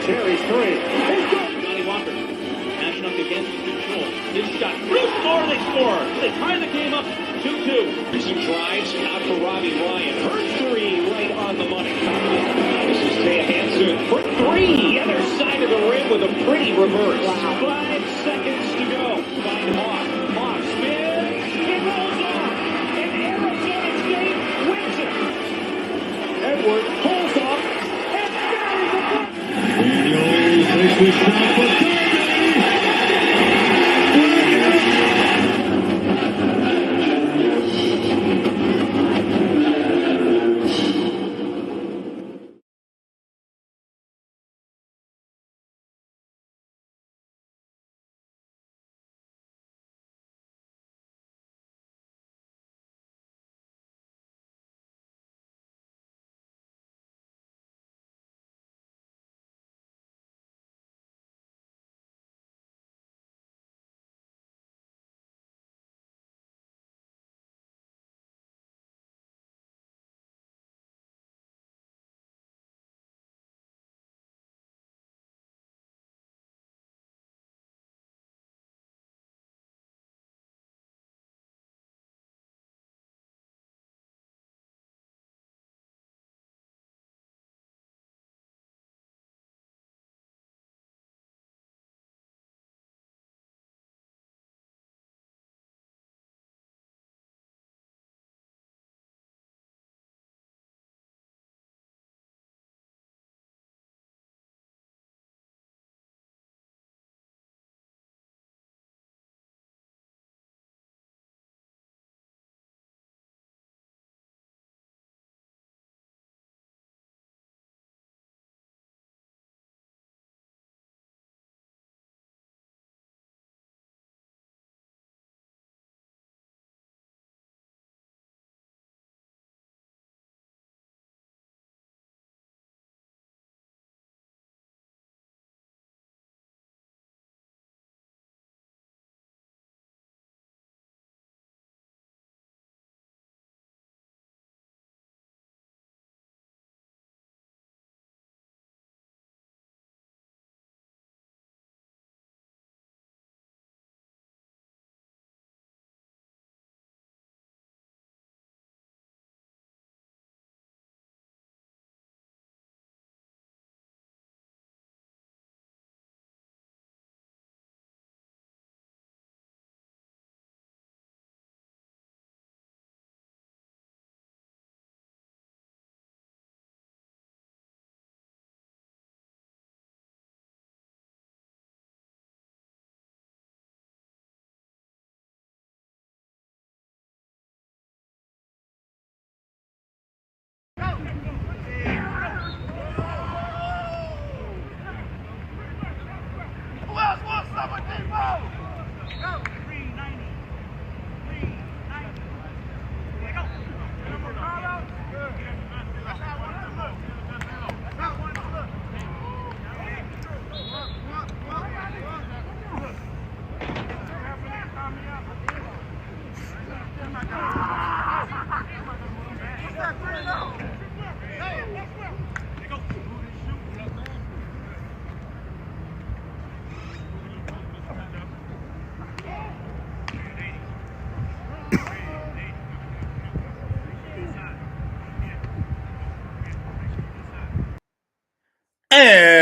Cherry's three. Johnny Walker. Mashing up against control. His shot. Through score. They score. They tie the game up 2-2. Some drives out for Robbie Ryan. Her three right on the money. This is Taya Hansen for three. Other side of the rim with a pretty reverse. Wow. 5 seconds to go. Find Hawk. Hawk spins. It rolls off. And Arizona State wins it. Edwards pulls off. And buries the puck. Daniels takes the shot for three.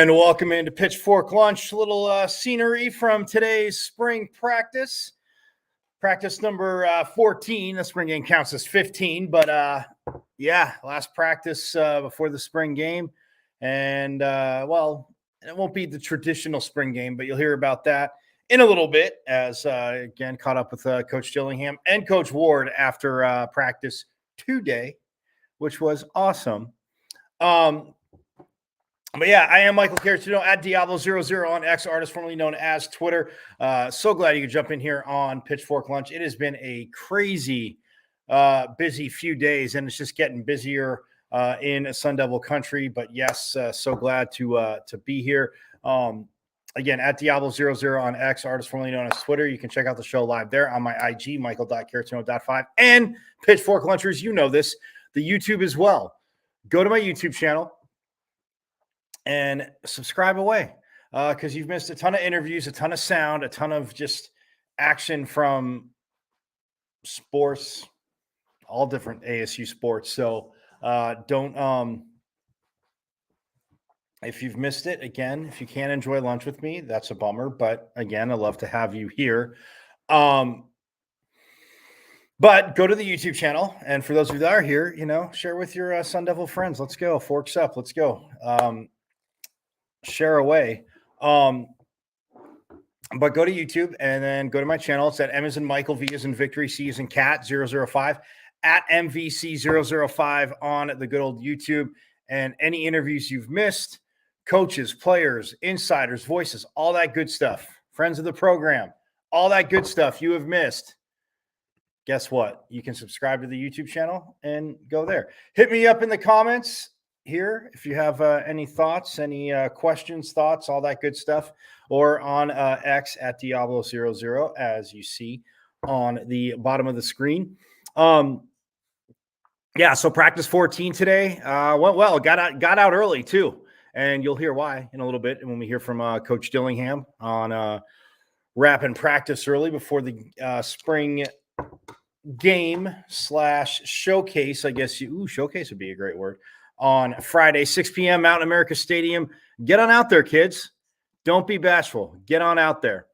And welcome into Pitchfork Lunch. A little scenery from today's spring practice. Practice number 14. The spring game counts as 15, but yeah, last practice before the spring game. And well, it won't be the traditional spring game, but you'll hear about that in a little bit as again caught up with Coach Dillingham and Coach Ward after practice today, which was awesome. But yeah, I am Michael Caracino at Diablo00 on X, artist formerly known as Twitter. So glad you could jump in here on Pitchfork Lunch. It has been a crazy, busy few days, and it's just getting busier in Sun Devil country. But yes, so glad to be here. Again, at Diablo00 on X, artist formerly known as Twitter. You can check out the show live there on my IG, michael.caracino.5. And Pitchfork Lunchers, you know this, the YouTube as well. Go to my YouTube channel and subscribe away because you've missed a ton of interviews, a ton of sound, a ton of just action from sports, all different ASU sports. So don't if you've missed it, again, if you can't enjoy lunch with me, that's a bummer. But again, I'd love to have you here. But go to the YouTube channel. And for those of you that are here, you know, share with your Sun Devil friends. Let's go. Forks up. Let's go. Share away. But go to YouTube and then go to my channel. It's at M as in Michael, V as in Victory, C as in Cat 005 at MVC005 on the good old YouTube. And any interviews you've missed, coaches, players, insiders, voices, all that good stuff, friends of the program, all that good stuff you have missed. Guess what? You can subscribe to the YouTube channel and go there. Hit me up in the comments here if you have any thoughts, any questions, thoughts, all that good stuff, or on X at Diablo00 as you see on the bottom of the screen. Yeah, so practice 14 today went well. Got out early too, and you'll hear why in a little bit. And when we hear from Coach Dillingham on wrapping practice early before the spring game / showcase, I guess showcase would be a great word. On Friday, 6 p.m., Mountain America Stadium. Get on out there, kids. Don't be bashful. Get on out there.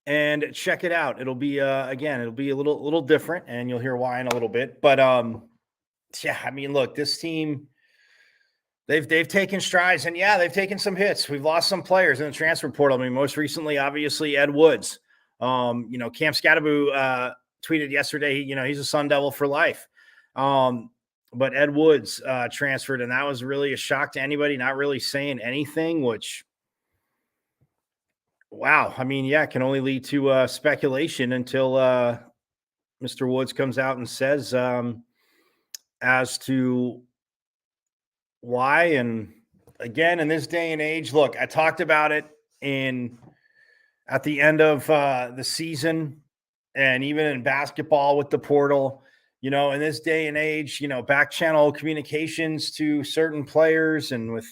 And check it out. It'll be, again, it'll be a little different, and you'll hear why in a little bit. But, yeah, I mean, look, this team, they've taken strides, and, yeah, they've taken some hits. We've lost some players in the transfer portal. I mean, most recently, obviously, Ed Woods. Cam Scadaboo tweeted yesterday, he's a Sun Devil for life. But Ed Woods transferred, and that was really a shock to anybody, not really saying anything, which, wow. I mean, yeah, it can only lead to speculation until Mr. Woods comes out and says as to why. And again, in this day and age, look, I talked about it at the end of the season. And even in basketball with the portal, in this day and age, back channel communications to certain players and with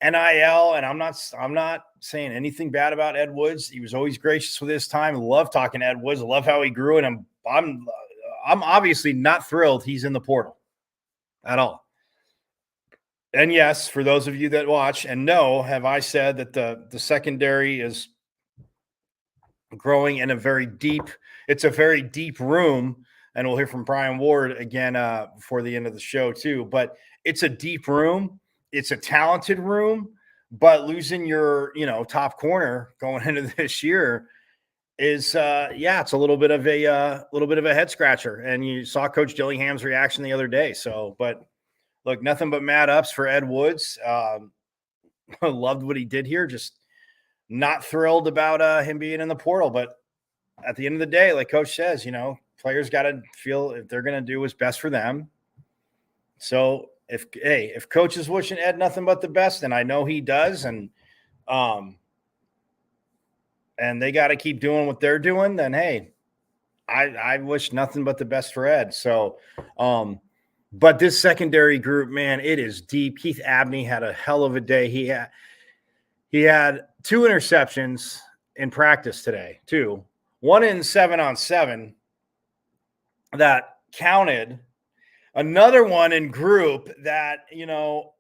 NIL. And I'm not saying anything bad about Ed Woods. He was always gracious with his time. I love talking to Ed Woods. I love how he grew. And I'm obviously not thrilled he's in the portal at all. And yes, for those of you that watch and know, have I said that the secondary is growing in it's a very deep room, and we'll hear from Brian Ward again before the end of the show too, but it's a deep room. It's a talented room, but losing your, top corner going into this year is it's a little bit of a head scratcher. And you saw Coach Dillingham's reaction the other day. So, but look, nothing but mad ups for Ed Woods. Loved what he did here. Just not thrilled about him being in the portal, but at the end of the day, like Coach says, players got to feel if they're going to do what's best for them. So if Coach is wishing Ed nothing but the best, and I know he does, and they got to keep doing what they're doing, then hey, I wish nothing but the best for Ed. So, but this secondary group, man, it is deep. Keith Abney had a hell of a day. He had 2 interceptions in practice today, 2. 1 in 7-on-7 that counted. another one in group that,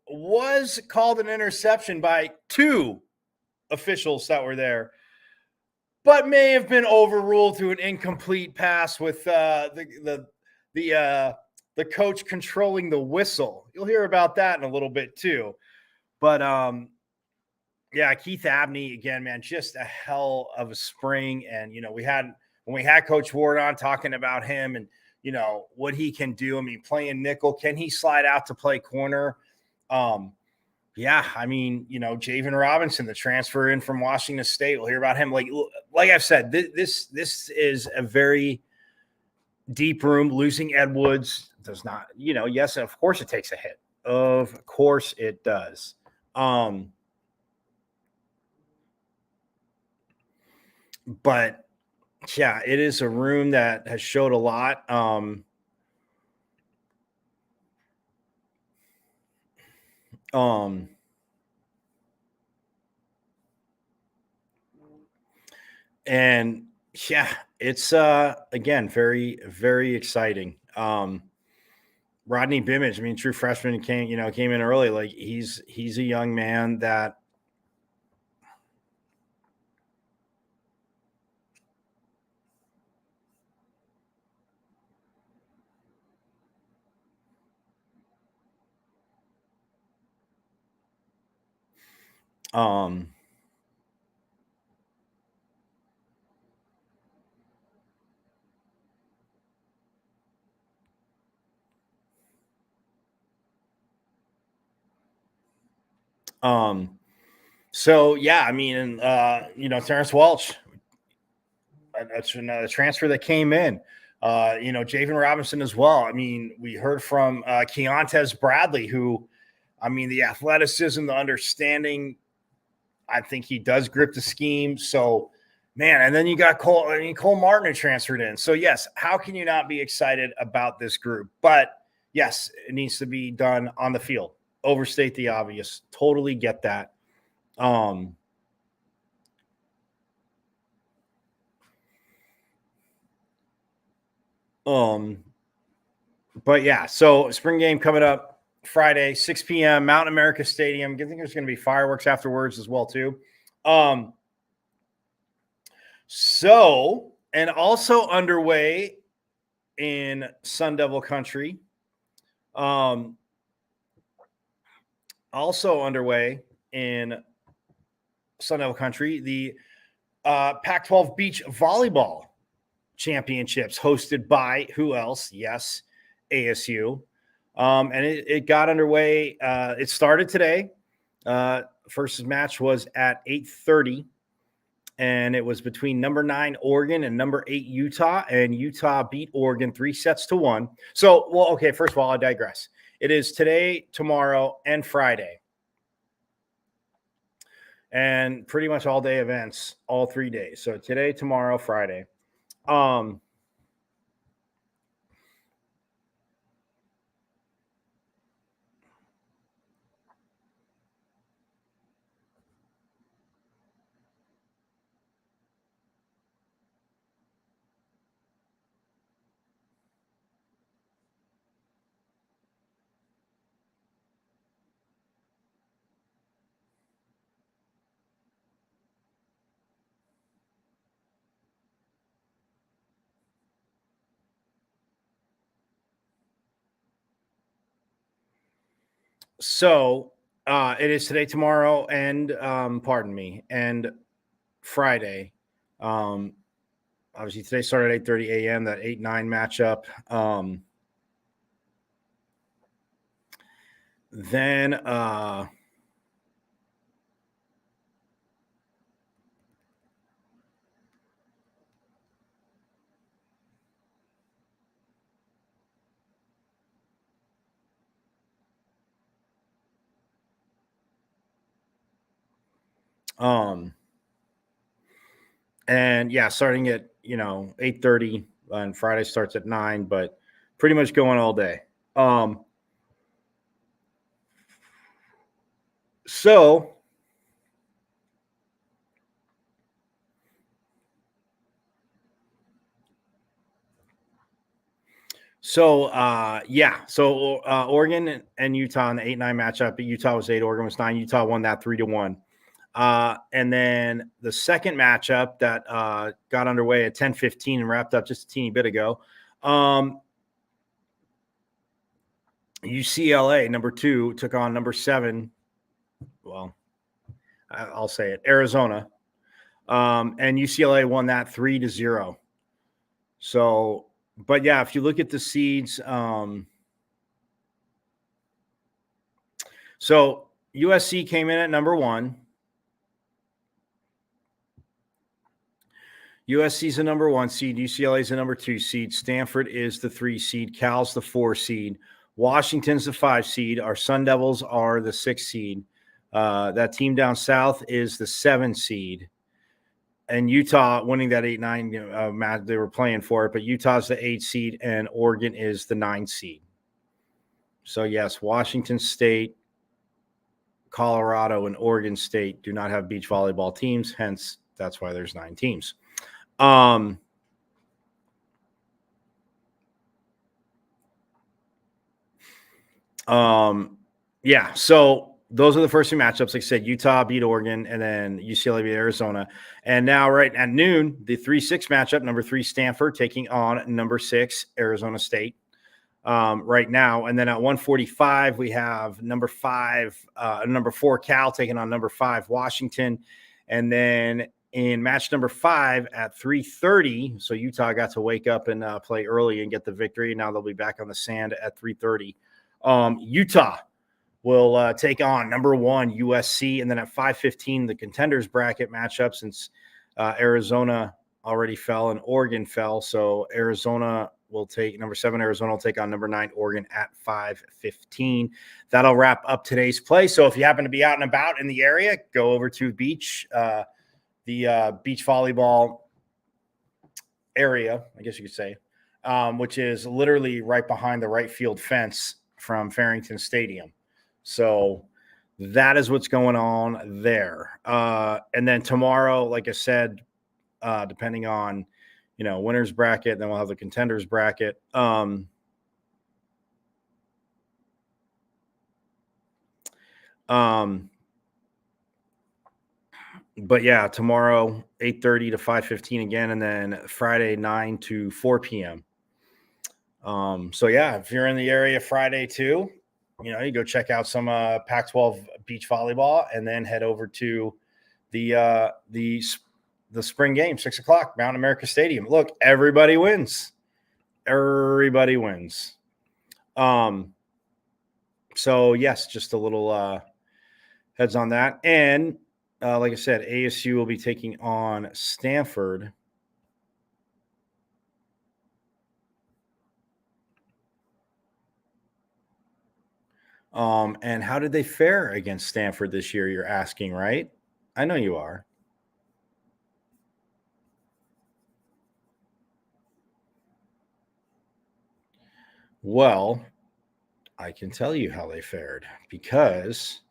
was called an interception by two officials that were there, but may have been overruled through an incomplete pass with the coach controlling the whistle. You'll hear about that in a little bit too. But yeah, Keith Abney again, man, just a hell of a spring. And when we had Coach Ward on talking about him and what he can do. I mean, playing nickel, can he slide out to play corner? Yeah, I mean, Javen Robinson, the transfer in from Washington State. We'll hear about him. Like I've said, this is a very deep room. Losing Ed Woods does not, yes, of course it takes a hit. Of course it does. But yeah, it is a room that has showed a lot. And yeah, it's again very, very exciting. Rodney Bimmage, I mean, true freshman, came in early. Like he's a young man that so yeah, I mean, and Terrence Welch, that's another transfer that came in. Javen Robinson as well. I mean, we heard from Keontae Bradley, who, I mean, the athleticism, the understanding, I think he does grip the scheme. So, man, and then you got Cole Martin who transferred in. So, yes, how can you not be excited about this group? But yes, it needs to be done on the field. Overstate the obvious. Totally get that. But yeah, so spring game coming up Friday, 6 p.m., Mountain America Stadium. I think there's going to be fireworks afterwards as well, too. So, and also underway in Sun Devil Country. Also underway in Sun Devil Country, the Pac-12 Beach Volleyball Championships, hosted by who else? Yes, ASU. And it got underway. It started today. First match was at 8:30. And it was between number 9 Oregon and number 8 Utah, and Utah beat Oregon 3-1. So, well, okay, first of all, I digress. It is today, tomorrow, and Friday. And pretty much all day events, all 3 days. So today, tomorrow, Friday. So it is today, tomorrow, and and Friday. Obviously, today started at 8:30 a.m. That 8-9 matchup. Then and yeah, starting at 8:30, and Friday starts at 9, but pretty much going all day. So So Oregon and Utah in the 8-9 matchup. Utah was 8, Oregon was 9. Utah won that 3-1. And then the second matchup that got underway at 10:15 and wrapped up just a teeny bit ago. UCLA, number 2, took on number 7. Well, I'll say it, Arizona. And UCLA won that 3-0. So, but yeah, if you look at the seeds, so USC came in at number 1. USC is the number 1 seed. UCLA is the number 2 seed. Stanford is the 3 seed. Cal's the 4 seed. Washington's the 5 seed. Our Sun Devils are the 6 seed. That team down south is the 7 seed. And Utah winning that 8-9 match, they were playing for it, but Utah's the 8 seed and Oregon is the 9 seed. So yes, Washington State, Colorado, and Oregon State do not have beach volleyball teams. Hence, that's why there's 9 teams. Yeah, so those are the first 2 matchups. Like I said, Utah beat Oregon, and then UCLA beat Arizona. And now, right at noon, the 3-6 matchup, number 3 Stanford taking on number 6 Arizona State. Right now, and then at 1:45 we have number 4 Cal taking on number 5 Washington, and then in match number 5 at 3:30. So Utah got to wake up and play early and get the victory. Now they'll be back on the sand at 3:30. Utah will take on number 1 USC, and then at 5:15 the contenders bracket matchup, since Arizona already fell and Oregon fell. So Arizona will take number 7. Arizona will take on number 9 Oregon at 5:15. That'll wrap up today's play. So if you happen to be out and about in the area, go over to beach volleyball area, I guess you could say, which is literally right behind the right field fence from Farrington Stadium. So that is what's going on there. And then tomorrow, like I said, depending on, winners bracket, then we'll have the contenders bracket. But yeah, tomorrow 8:30 to 5:15 again, and then Friday 9 to 4 p.m. So yeah, if you're in the area Friday too, you go check out some Pac-12 beach volleyball, and then head over to the spring game, 6:00, Mountain America Stadium. Look, everybody wins. Everybody wins. So yes, just a little heads on that. And like I said, ASU will be taking on Stanford. And how did they fare against Stanford this year? You're asking, right? I know you are. Well, I can tell you how they fared, because,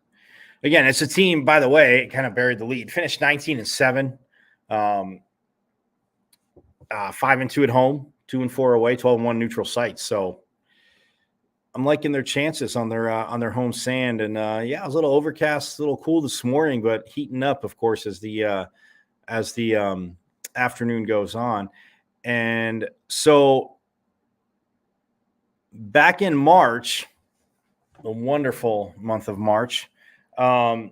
again, it's a team, by the way, it kind of buried the lead. Finished 19-7, 5-2 at home, 2-4 away, 12-1 neutral sites. So I'm liking their chances on their home sand. And yeah, it was a little overcast, a little cool this morning, but heating up, of course, as the afternoon goes on. And so back in March, the wonderful month of March, in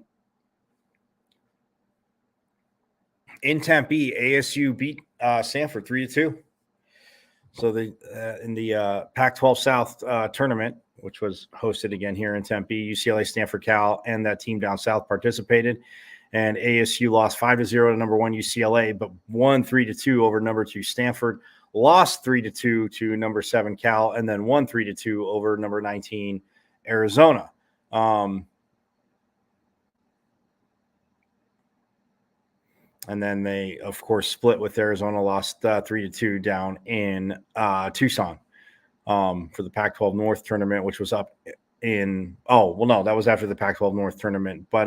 Tempe, ASU beat Stanford 3-2. So in the Pac-12 South tournament, which was hosted again here in Tempe, UCLA, Stanford, Cal, and that team down south participated. And ASU lost 5-0 to number 1 UCLA, but won 3-2 over number 2 Stanford. Lost 3-2 to number 7 Cal, and then won 3-2 over number 19 Arizona. And then they, of course, split with Arizona, lost 3-2 down in Tucson for the Pac-12 North tournament, which was up in – that was after the Pac-12 North tournament. But,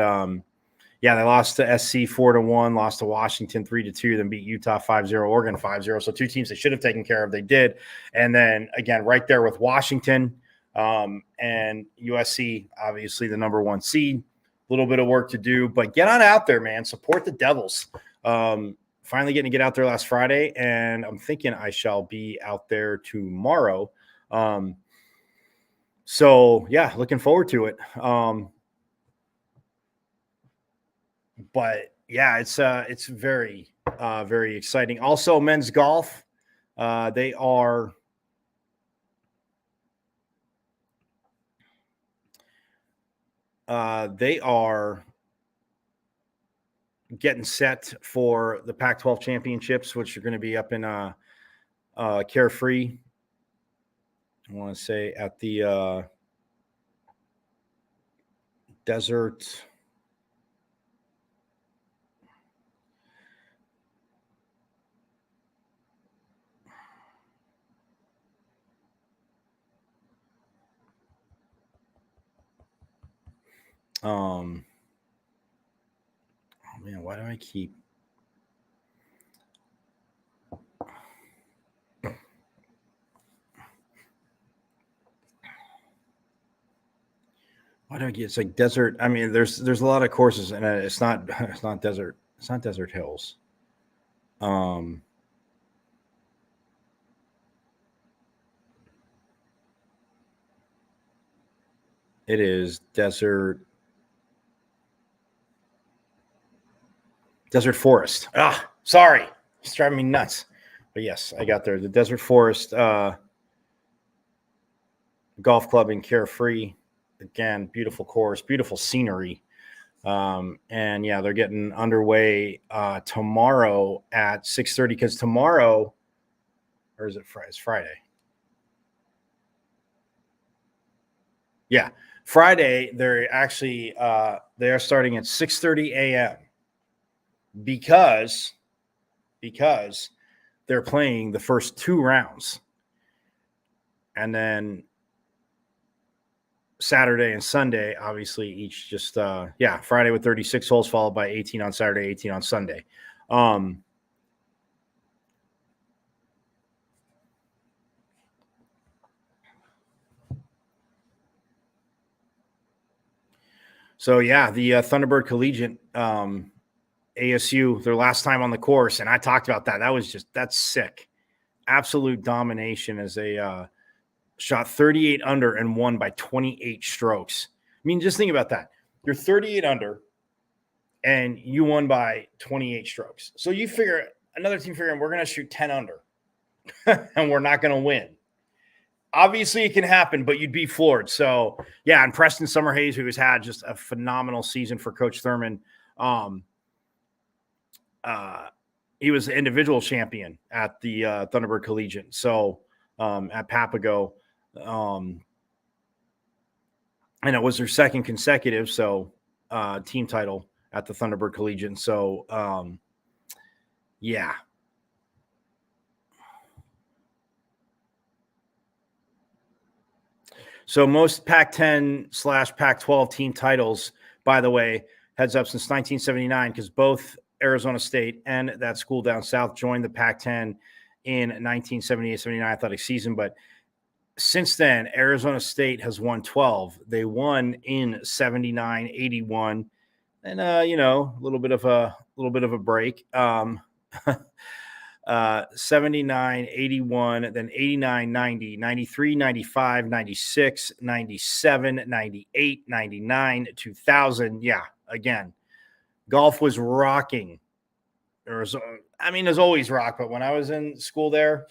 Yeah, they lost to SC 4-1, lost to Washington 3-2, then beat Utah 5-0, Oregon 5-0. So 2 teams they should have taken care of, they did. And then again, right there with Washington and USC, obviously the number 1 seed. A little bit of work to do, but get on out there, man. Support the Devils. Finally getting to get out there last Friday, and I'm thinking I shall be out there tomorrow. So yeah, looking forward to it. But yeah, it's very, very exciting. Also, men's golf, they are getting set for the Pac-12 championships, which are going to be up in Carefree. I want to say at the desert. Oh man, why do I keep? Why do I get? It's like desert. I mean, there's a lot of courses, and it's not desert. It's not Desert Hills. It is Desert Forest. Sorry. It's driving me nuts. But yes, I got there. The Desert Forest Golf Club in Carefree. Again, beautiful course, beautiful scenery. And yeah, they're getting underway tomorrow at 6:30 because tomorrow, or is it Friday? It's Friday. Yeah, Friday. They're actually they are starting at 6:30 a.m. because they're playing the first 2 rounds, and then Saturday and Sunday, obviously each just Friday with 36 holes, followed by 18 on Saturday, 18 on Sunday. So yeah, the Thunderbird Collegiate ASU, their last time on the course, and I talked about that. That's sick. Absolute domination as they shot 38 under and won by 28 strokes. I mean, just think about that. You're 38 under and you won by 28 strokes. So you figure another team figuring we're going to shoot 10 under and we're not going to win. Obviously, it can happen, but you'd be floored. So, yeah, and Preston Summerhays, who has had just a phenomenal season for Coach Thurman, he was the individual champion at the Thunderbird Collegiate. So, at Papago, and it was their second consecutive team title at the Thunderbird Collegiate. So, yeah. So most Pac-10/Pac-12 team titles, by the way, heads up since 1979, because both Arizona State and that school down south joined the Pac-10 in 1978-79 athletic season. But since then, Arizona State has won 12. They won in 79, 81, and a little bit of a break. 79, 81, then 89, 90, 93, 95, 96, 97, 98, 99, 2000. Yeah, again, golf was rocking. There's always rock, but when I was in school there,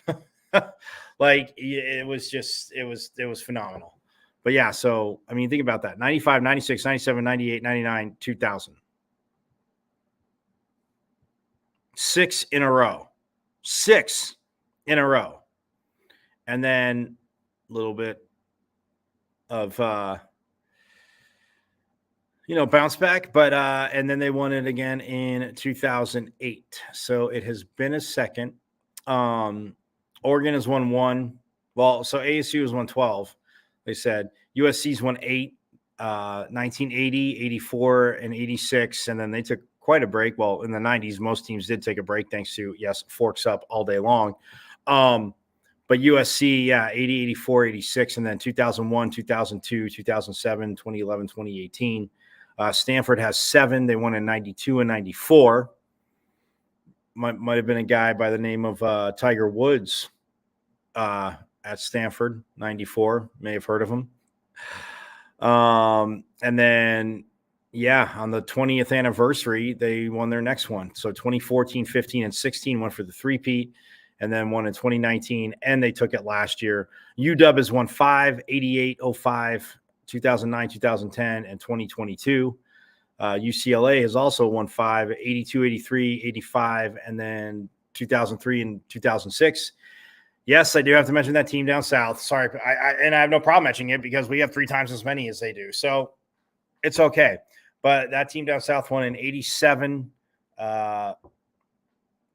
it was phenomenal. But yeah, so, I mean, think about that. 95, 96, 97, 98, 99, 2000. 6 in a row. 6 in a row. And then a little bit of bounce back, but and then they won it again in 2008. So it has been a second. Oregon has won 1. Well, so ASU has won 12. They said USC's won 8. 1980, 84, and 86. And then they took quite a break. Well, in the 90s, most teams did take a break thanks to, yes, forks up all day long. But USC, 80, 84, 86, and then 2001, 2002, 2007, 2011, 2018. Stanford has 7. They won in 92 and 94. Might have been a guy by the name of Tiger Woods at Stanford, 94. May have heard of him. And then, on the 20th anniversary, they won their next one. So 2014, 15, and 16 went for the three-peat, and then won in 2019, and they took it last year. UW has won 5, 88, 05, 2009, 2010, and 2022. UCLA has also won 5, 82, 83, 85, and then 2003 and 2006. Yes, I do have to mention that team down south. Sorry, I have no problem mentioning it because we have 3 times as many as they do. So it's okay. But that team down south won in 87,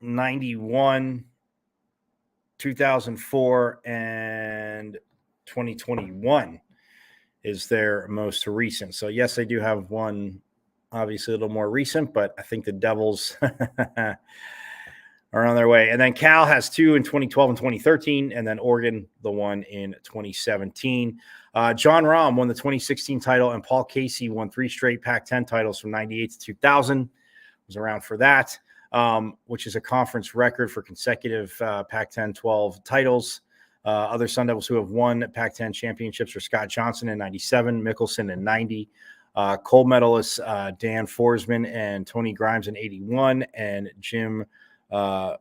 91, 2004, and 2021 is their most recent. So, yes, they do have one, obviously a little more recent, but I think the Devils are on their way. And then Cal has 2 in 2012 and 2013, and then Oregon, the one in 2017. John Rahm won the 2016 title, and Paul Casey won 3 straight Pac-10 titles from 98 to 2000. Was around for that, which is a conference record for consecutive Pac-10-12 titles. Other Sun Devils who have won Pac-10 championships are Scott Johnson in 97, Mickelson in 90, gold medalists Dan Forsman and Tony Grimes in 81, and Jim Bertoncino,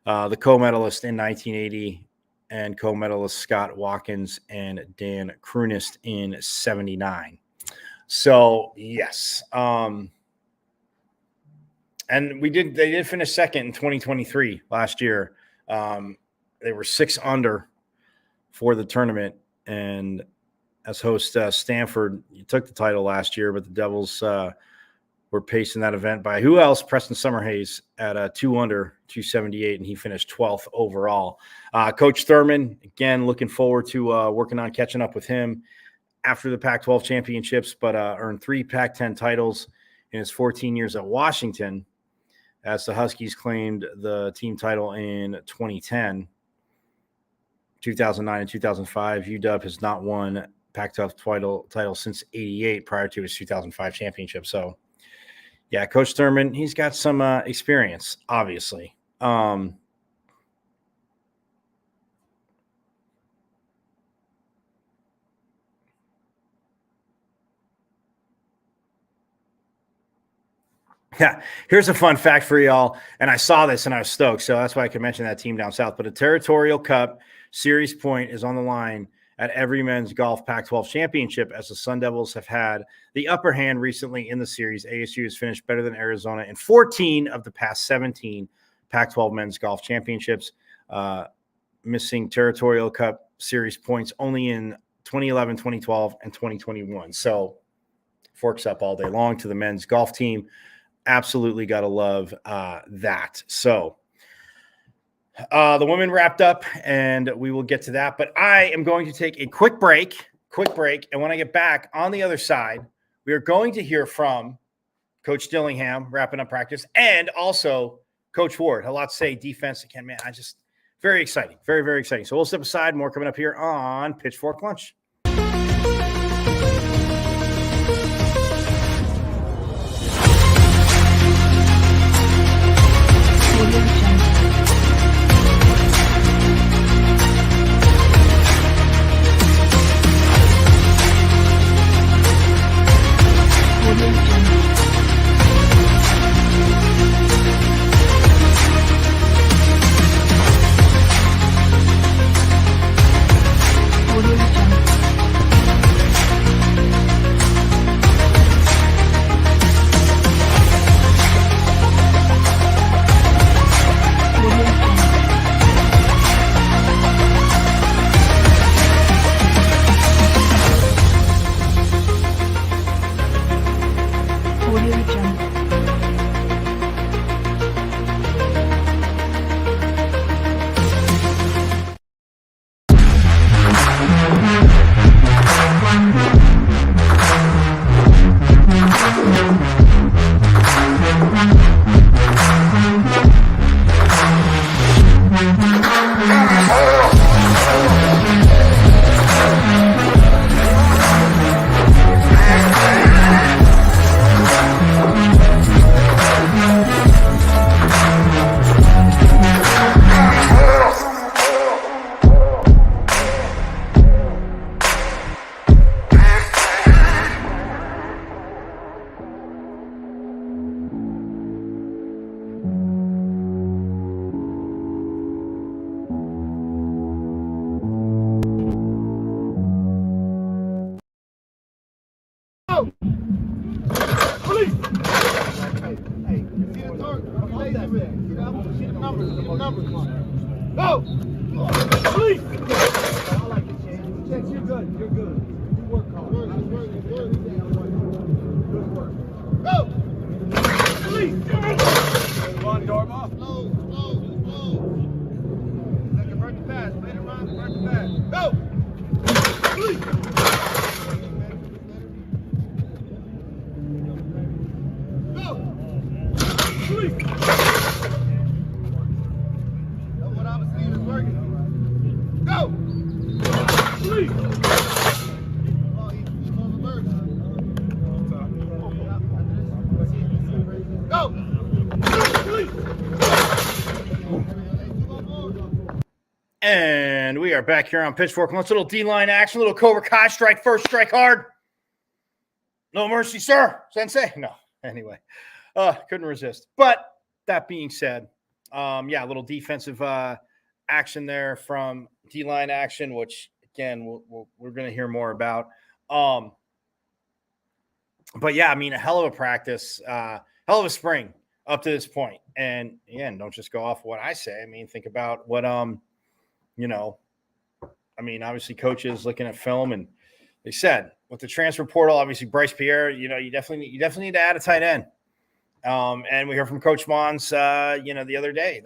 the co-medalist in 1980, and co-medalist Scott Watkins and Dan Krunist in 79. So yes, and they did finish second in 2023 last year. They were 6 under for the tournament, and as host Stanford, you took the title last year, but the Devils were pacing that event by who else? Preston Summerhays at 2 under, 278, and he finished 12th overall. Coach Thurman, again, looking forward to working on catching up with him after the Pac-12 championships, but earned 3 Pac-10 titles in his 14 years at Washington, as the Huskies claimed the team title in 2010, 2009, and 2005. UW has not won Pac-12 title since 88 prior to his 2005 championship. So, yeah, Coach Thurman, he's got some experience, obviously. Yeah, here's a fun fact for y'all, and I saw this and I was stoked, so that's why I could mention that team down south. But a Territorial Cup series point is on the line at every men's golf Pac-12 championship, as the Sun Devils have had the upper hand recently in the series. ASU has finished better than Arizona in 14 of the past 17 Pac-12 men's golf championships, missing Territorial Cup series points only in 2011, 2012, and 2021. So forks up all day long to the men's golf team. Absolutely got to love that. So the women wrapped up, and we will get to that. But I am going to take a quick break. And when I get back on the other side, we are going to hear from Coach Dillingham wrapping up practice, and also Coach Ward. A lot to say, defense. Again, man, very exciting. Very, very exciting. So we'll step aside. More coming up here on Pitchfork Lunch. Audio Jungle. Go! Release! Hey, see the torque? See the numbers. Come on. Go! Release! I like it, James. James, you're good. You're good. You work hard. Good work. Go! Release! Come on, Dorma. Slow. Convert the pass. Later on, convert the pass. Go! Release! What I was seeing is working. Go! Three! Oh, he's on the bird. Go! And we are back here on Pitchfork. Let's little D-line action, little Cobra Kai strike first, strike hard. No mercy, sir. Sensei. No. Anyway, couldn't resist. But that being said, a little defensive action there from D-line action, which again we're going to hear more about. But yeah, I mean, a hell of a practice, hell of a spring up to this point. And again, don't just go off what I say. I mean, think about what obviously coaches looking at film, and they said with the transfer portal, obviously Bryce Pierre, you definitely need to add a tight end. And we heard from Coach Mons, the other day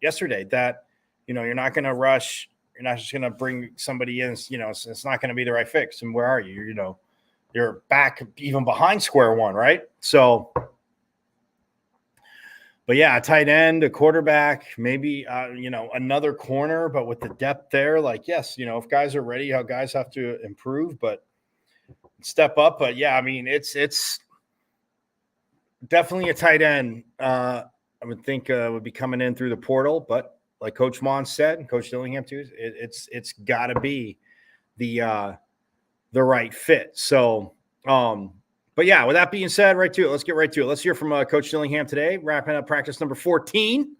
yesterday that, you're not going to rush. You're not just going to bring somebody in, it's not going to be the right fix. And where are you? You're back even behind square one, right? So, but yeah, a tight end, a quarterback, maybe, another corner, but with the depth there, yes, if guys are ready, how guys have to improve, but step up. But yeah, I mean, it's definitely a tight end. I would think would be coming in through the portal, but like Coach Mons said, and Coach Dillingham too, it's got to be the right fit. So, but yeah, with that being said, let's get right to it. Let's hear from Coach Dillingham today, wrapping up practice number 14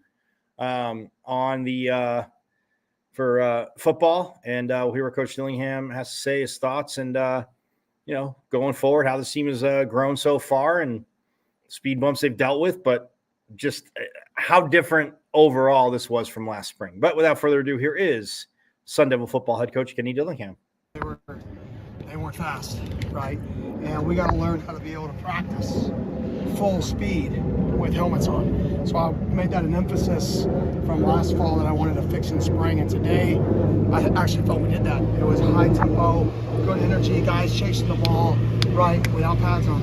on the for football, and we'll hear what Coach Dillingham has to say, his thoughts, and going forward, how the team has grown so far and speed bumps they've dealt with, but just how different overall this was from last spring. But without further ado, here is Sun Devil football head coach Kenny Dillingham. They weren't fast, right? And we got to learn how to be able to practice full speed with helmets on. So I made that an emphasis from last fall that I wanted to fix in spring. And today, I actually felt we did that. It was high tempo, good energy, guys chasing the ball, right, without pads on.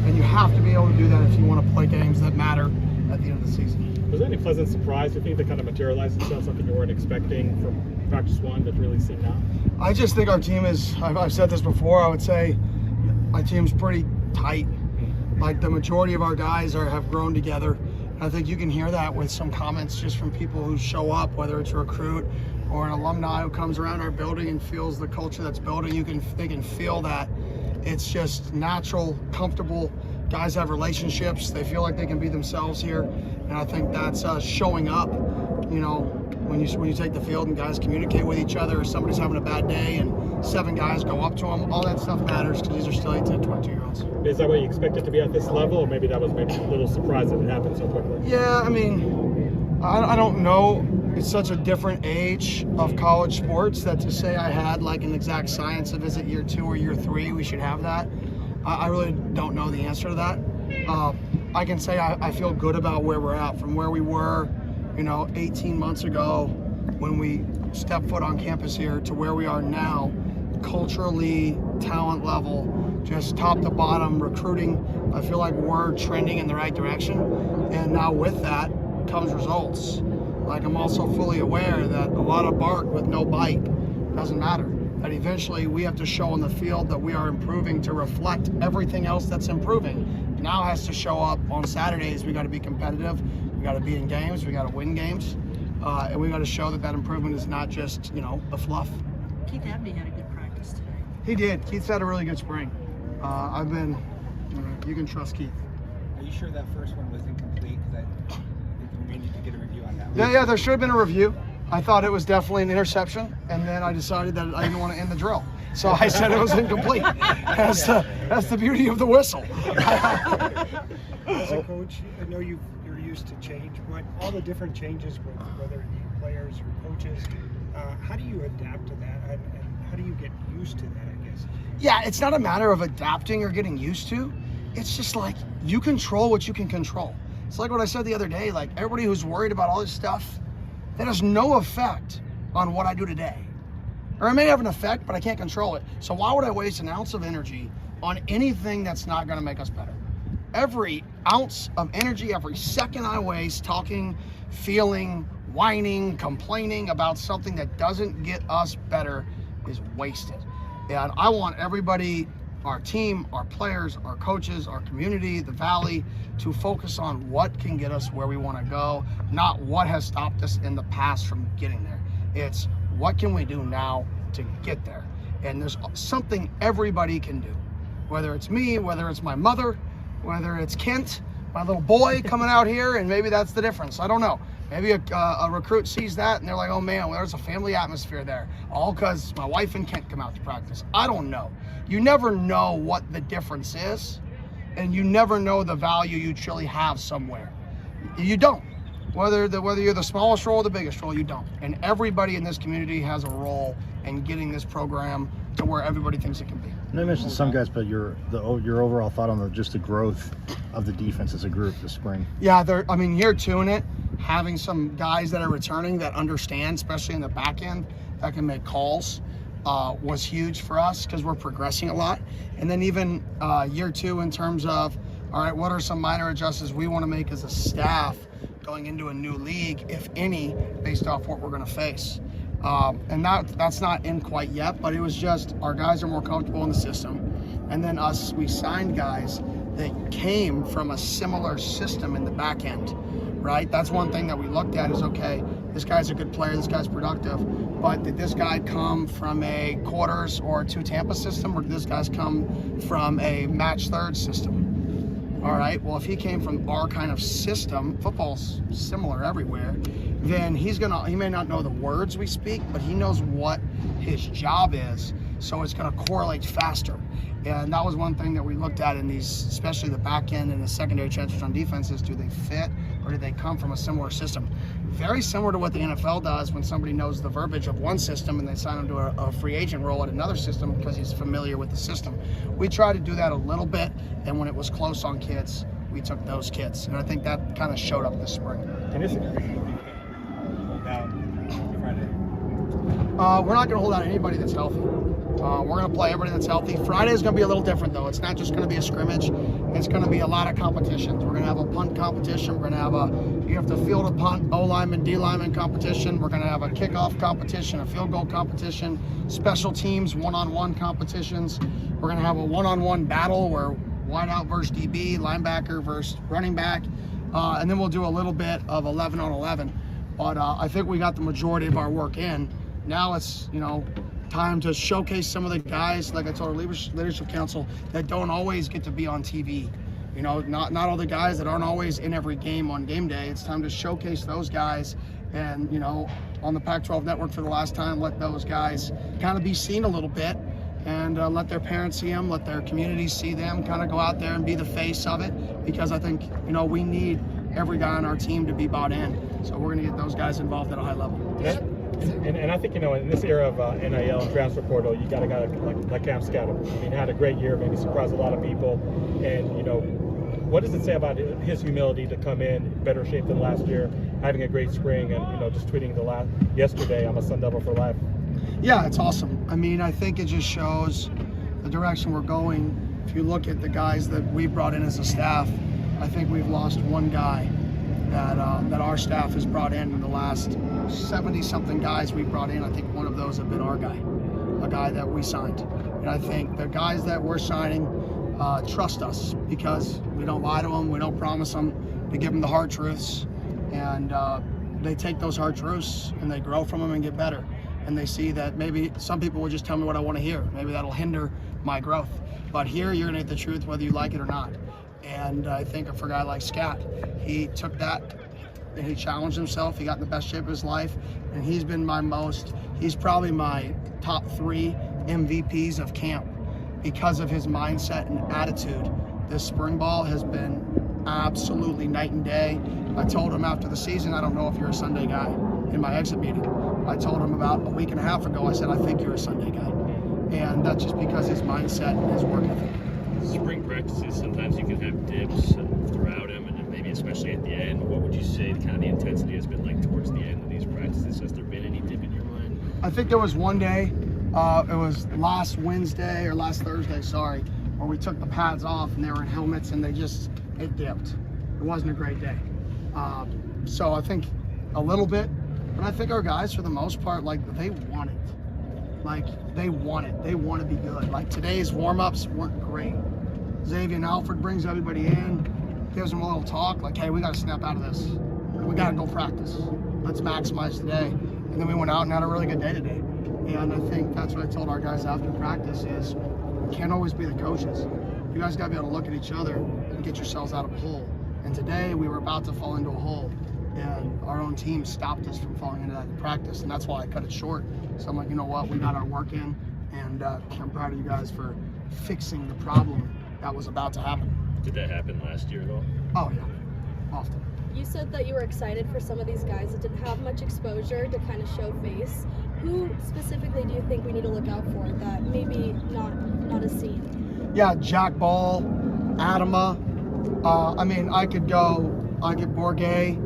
And you have to be able to do that if you want to play games that matter at the end of the season. Was there any pleasant surprise, you think, that kind of materialized itself, something you weren't expecting from practice one that's really seen now? I just think our team is, I've said this before, I would say my team's pretty tight. Like the majority of our guys have grown together. And I think you can hear that with some comments just from people who show up, whether it's a recruit or an alumni who comes around our building and feels the culture that's building. They can feel that. It's just natural, comfortable. Guys have relationships. They feel like they can be themselves here. And I think that's showing up, when you take the field and guys communicate with each other, or somebody's having a bad day and 7 guys go up to them, all that stuff matters because these are still 18, 22-year-olds. Is that what you expected to be at this level, or maybe that was maybe a little surprise that it happened so quickly? Yeah, I mean, I don't know. It's such a different age of college sports that to say I had like an exact science of is it year 2 or year 3, we should have that. I really don't know the answer to that. I can say I feel good about where we're at from where we were, 18 months ago when we stepped foot on campus here to where we are now, culturally, talent level, just top to bottom, recruiting. I feel like we're trending in the right direction. And now with that comes results. Like I'm also fully aware that a lot of bark with no bite doesn't matter. That eventually we have to show on the field that we are improving to reflect everything else that's improving. Now has to show up on Saturdays. We got to be competitive. We got to be in games. We got to win games. And we got to show that improvement is not just, the fluff. Keith Abney had a good practice today. He did. Keith's had a really good spring. You can trust Keith. Are you sure that first one was incomplete? Because I think we need to get a review on that one. Yeah, there should have been a review. I thought it was definitely an interception, and then I decided that I didn't want to end the drill. So I said it was incomplete. That's the beauty of the whistle. As a coach, I know you're used to change, but all the different changes, whether it be players or coaches, how do you adapt to that, and how do you get used to that, I guess? Yeah, it's not a matter of adapting or getting used to. It's just like you control what you can control. It's like what I said the other day, like everybody who's worried about all this stuff, that has no effect on what I do today. Or it may have an effect, but I can't control it. So why would I waste an ounce of energy on anything that's not going to make us better? Every ounce of energy, every second I waste talking, feeling, whining, complaining about something that doesn't get us better is wasted. And I want everybody, our team, our players, our coaches, our community, the Valley, to focus on what can get us where we want to go, not what has stopped us in the past from getting there. It's what can we do now to get there? And there's something everybody can do, whether it's me, whether it's my mother, whether it's Kent, my little boy coming out here, and maybe that's the difference. I don't know. Maybe a recruit sees that and they're like, oh man, there's a family atmosphere there. All because my wife and Kent come out to practice. I don't know. You never know what the difference is, and you never know the value you truly have somewhere. You don't. Whether you're the smallest role or the biggest role, you don't. And everybody in this community has a role in getting this program to where everybody thinks it can be. And I mentioned some guys, but your overall thought on just the growth of the defense as a group this spring. Yeah, year two in it, having some guys that are returning that understand, especially in the back end, that can make calls, was huge for us because we're progressing a lot. And then even year two in terms of, all right, what are some minor adjustments we want to make as a staff going into a new league, if any, based off what we're going to face. And that's not in quite yet, but it was just our guys are more comfortable in the system. And then we signed guys that came from a similar system in the back end, right? That's one thing that we looked at is, okay, this guy's a good player, this guy's productive, but did this guy come from a quarters or two Tampa system, or did this guy come from a match third system? All right, well, if he came from our kind of system, football's similar everywhere, then he may not know the words we speak, but he knows what his job is, so it's gonna correlate faster. And that was one thing that we looked at in these, especially the back end and the secondary transfers on defenses. Do they fit, or do they come from a similar system? Very similar to what the NFL does when somebody knows the verbiage of one system and they sign them to a free agent role at another system because he's familiar with the system. We try to do that a little bit, and when it was close on kids, we took those kids. And I think that kind of showed up this spring. And this we're not going to hold out anybody that's healthy. We're going to play everybody that's healthy. Friday is going to be a little different, though. It's not just going to be a scrimmage. It's going to be a lot of competitions. We're going to have a punt competition. We're going to have you have to field a punt, O-lineman, D-lineman competition. We're going to have a kickoff competition, a field goal competition, special teams, one-on-one competitions. We're going to have a one-on-one battle where wideout versus DB, linebacker versus running back. And then we'll do a little bit of 11 on 11. But I think we got the majority of our work in. Now it's, time to showcase some of the guys, like I told our leadership council, that don't always get to be on TV. Not all the guys that aren't always in every game on game day. It's time to showcase those guys and, on the Pac-12 network for the last time, let those guys kind of be seen a little bit and let their parents see them, let their communities see them, kind of go out there and be the face of it, because I think, we need every guy on our team to be bought in. So we're going to get those guys involved at a high level. And I think, in this era of NIL and transfer portal, you got a guy like Cam Scattle. Had a great year, maybe surprised a lot of people. And, what does it say about his humility to come in better shape than last year, having a great spring, and, just tweeting yesterday, I'm a Sun Devil for life? Yeah, it's awesome. I think it just shows the direction we're going. If you look at the guys that we brought in as a staff, I think we've lost one guy that our staff has brought in the last 70-something guys we brought in. I think one of those have been our guy, a guy that we signed. And I think the guys that we're signing trust us because we don't lie to them, we don't promise them, we give them the hard truths, and they take those hard truths and they grow from them and get better. And they see that maybe some people will just tell me what I want to hear. Maybe that'll hinder my growth. But here you're gonna get the truth whether you like it or not. And I think for a guy like Scat, he took that and he challenged himself. He got in the best shape of his life, and he's probably my top 3 MVPs of camp because of his mindset and attitude. This spring ball has been absolutely night and day. I told him after the season, I don't know if you're a Sunday guy, in my exit meeting. I told him about a week and a half ago, I said, I think you're a Sunday guy. And that's just because his mindset and his work ethic. Spring practices, sometimes you can have dips throughout them, and then maybe especially at the end. What would you say kind of the intensity has been like towards the end of these practices? Has there been any dip in your mind? I think there was one day, it was last Wednesday or last Thursday, sorry, where we took the pads off and they were in helmets and it dipped. It wasn't a great day. So I think a little bit, but I think our guys, for the most part, like, they want it. Like, they want it. They want to be good. Like, today's warm-ups weren't great. Xavier and Alfred brings everybody in, gives them a little talk, like, hey, we got to snap out of this. We got to go practice. Let's maximize today. And then we went out and had a really good day today. And I think that's what I told our guys after practice is, we can't always be the coaches. You guys got to be able to look at each other and get yourselves out of a hole. And today we were about to fall into a hole, and our own team stopped us from falling into that in practice, and that's why I cut it short. So I'm like, you know what, we got our work in, and I'm proud of you guys for fixing the problem that was about to happen. Did that happen last year at all? Oh yeah, often. You said that you were excited for some of these guys that didn't have much exposure to kind of show face. Who specifically do you think we need to look out for that maybe not as seen? Yeah, Jack Ball, Adama. I mean, I could Bourget.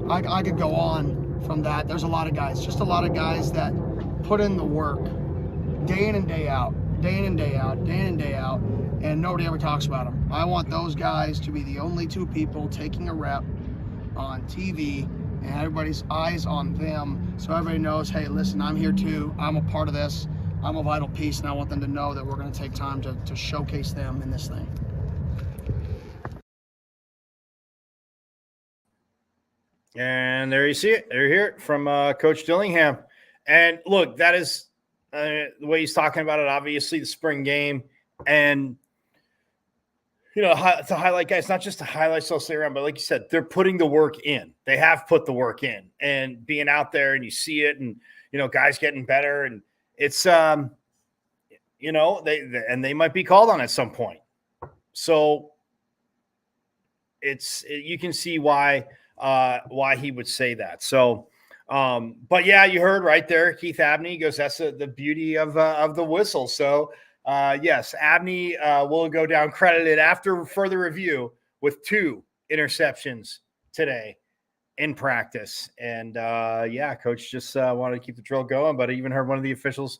I could go on from that. There's a lot of guys, just a lot of guys that put in the work day in and day out, day in and day out, day in and day out, and nobody ever talks about them. I want those guys to be the only two people taking a rep on TV and everybody's eyes on them, so everybody knows, hey, listen, I'm here too. I'm a part of this. I'm a vital piece, and I want them to know that we're going to take time to showcase them in this thing. And there you see it. There you hear it from Coach Dillingham. And look, that is the way he's talking about it, obviously, the spring game. And, you know, to highlight guys, not just to highlight so stay around, but like you said, they're putting the work in. They have put the work in. And being out there and you see it and, you know, guys getting better. And it's, you know, they might be called on at some point. So you can see why he would say that. So, but yeah, you heard right there, Keith Abney goes, that's the beauty of the whistle. So, yes, Abney will go down credited after further review with 2 interceptions today in practice. And yeah, coach just wanted to keep the drill going, but I even heard one of the officials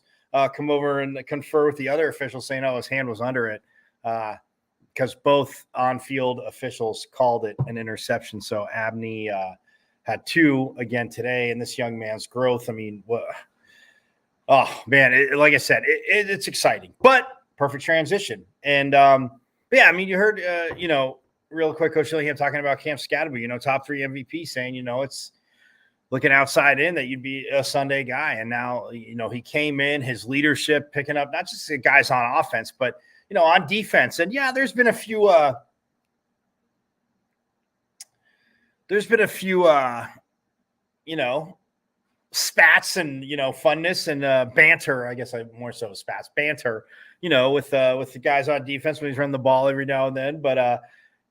come over and confer with the other officials saying, oh, his hand was under it. Because both on-field officials called it an interception. So Abney had 2 again today, and this young man's growth, I mean, oh, man, like I said, it's exciting. But perfect transition. And, yeah, I mean, you heard, you know, real quick, Coach Dillingham talking about Camp Scatterby, you know, top 3 MVP, saying, you know, it's looking outside in that you'd be a Sunday guy. And now, you know, he came in, his leadership picking up not just the guys on offense, but – you know, on defense. And yeah, there's been a few, you know, spats and, you know, funness and banter. I guess more so spats, banter, you know, with the guys on defense when he's running the ball every now and then. But,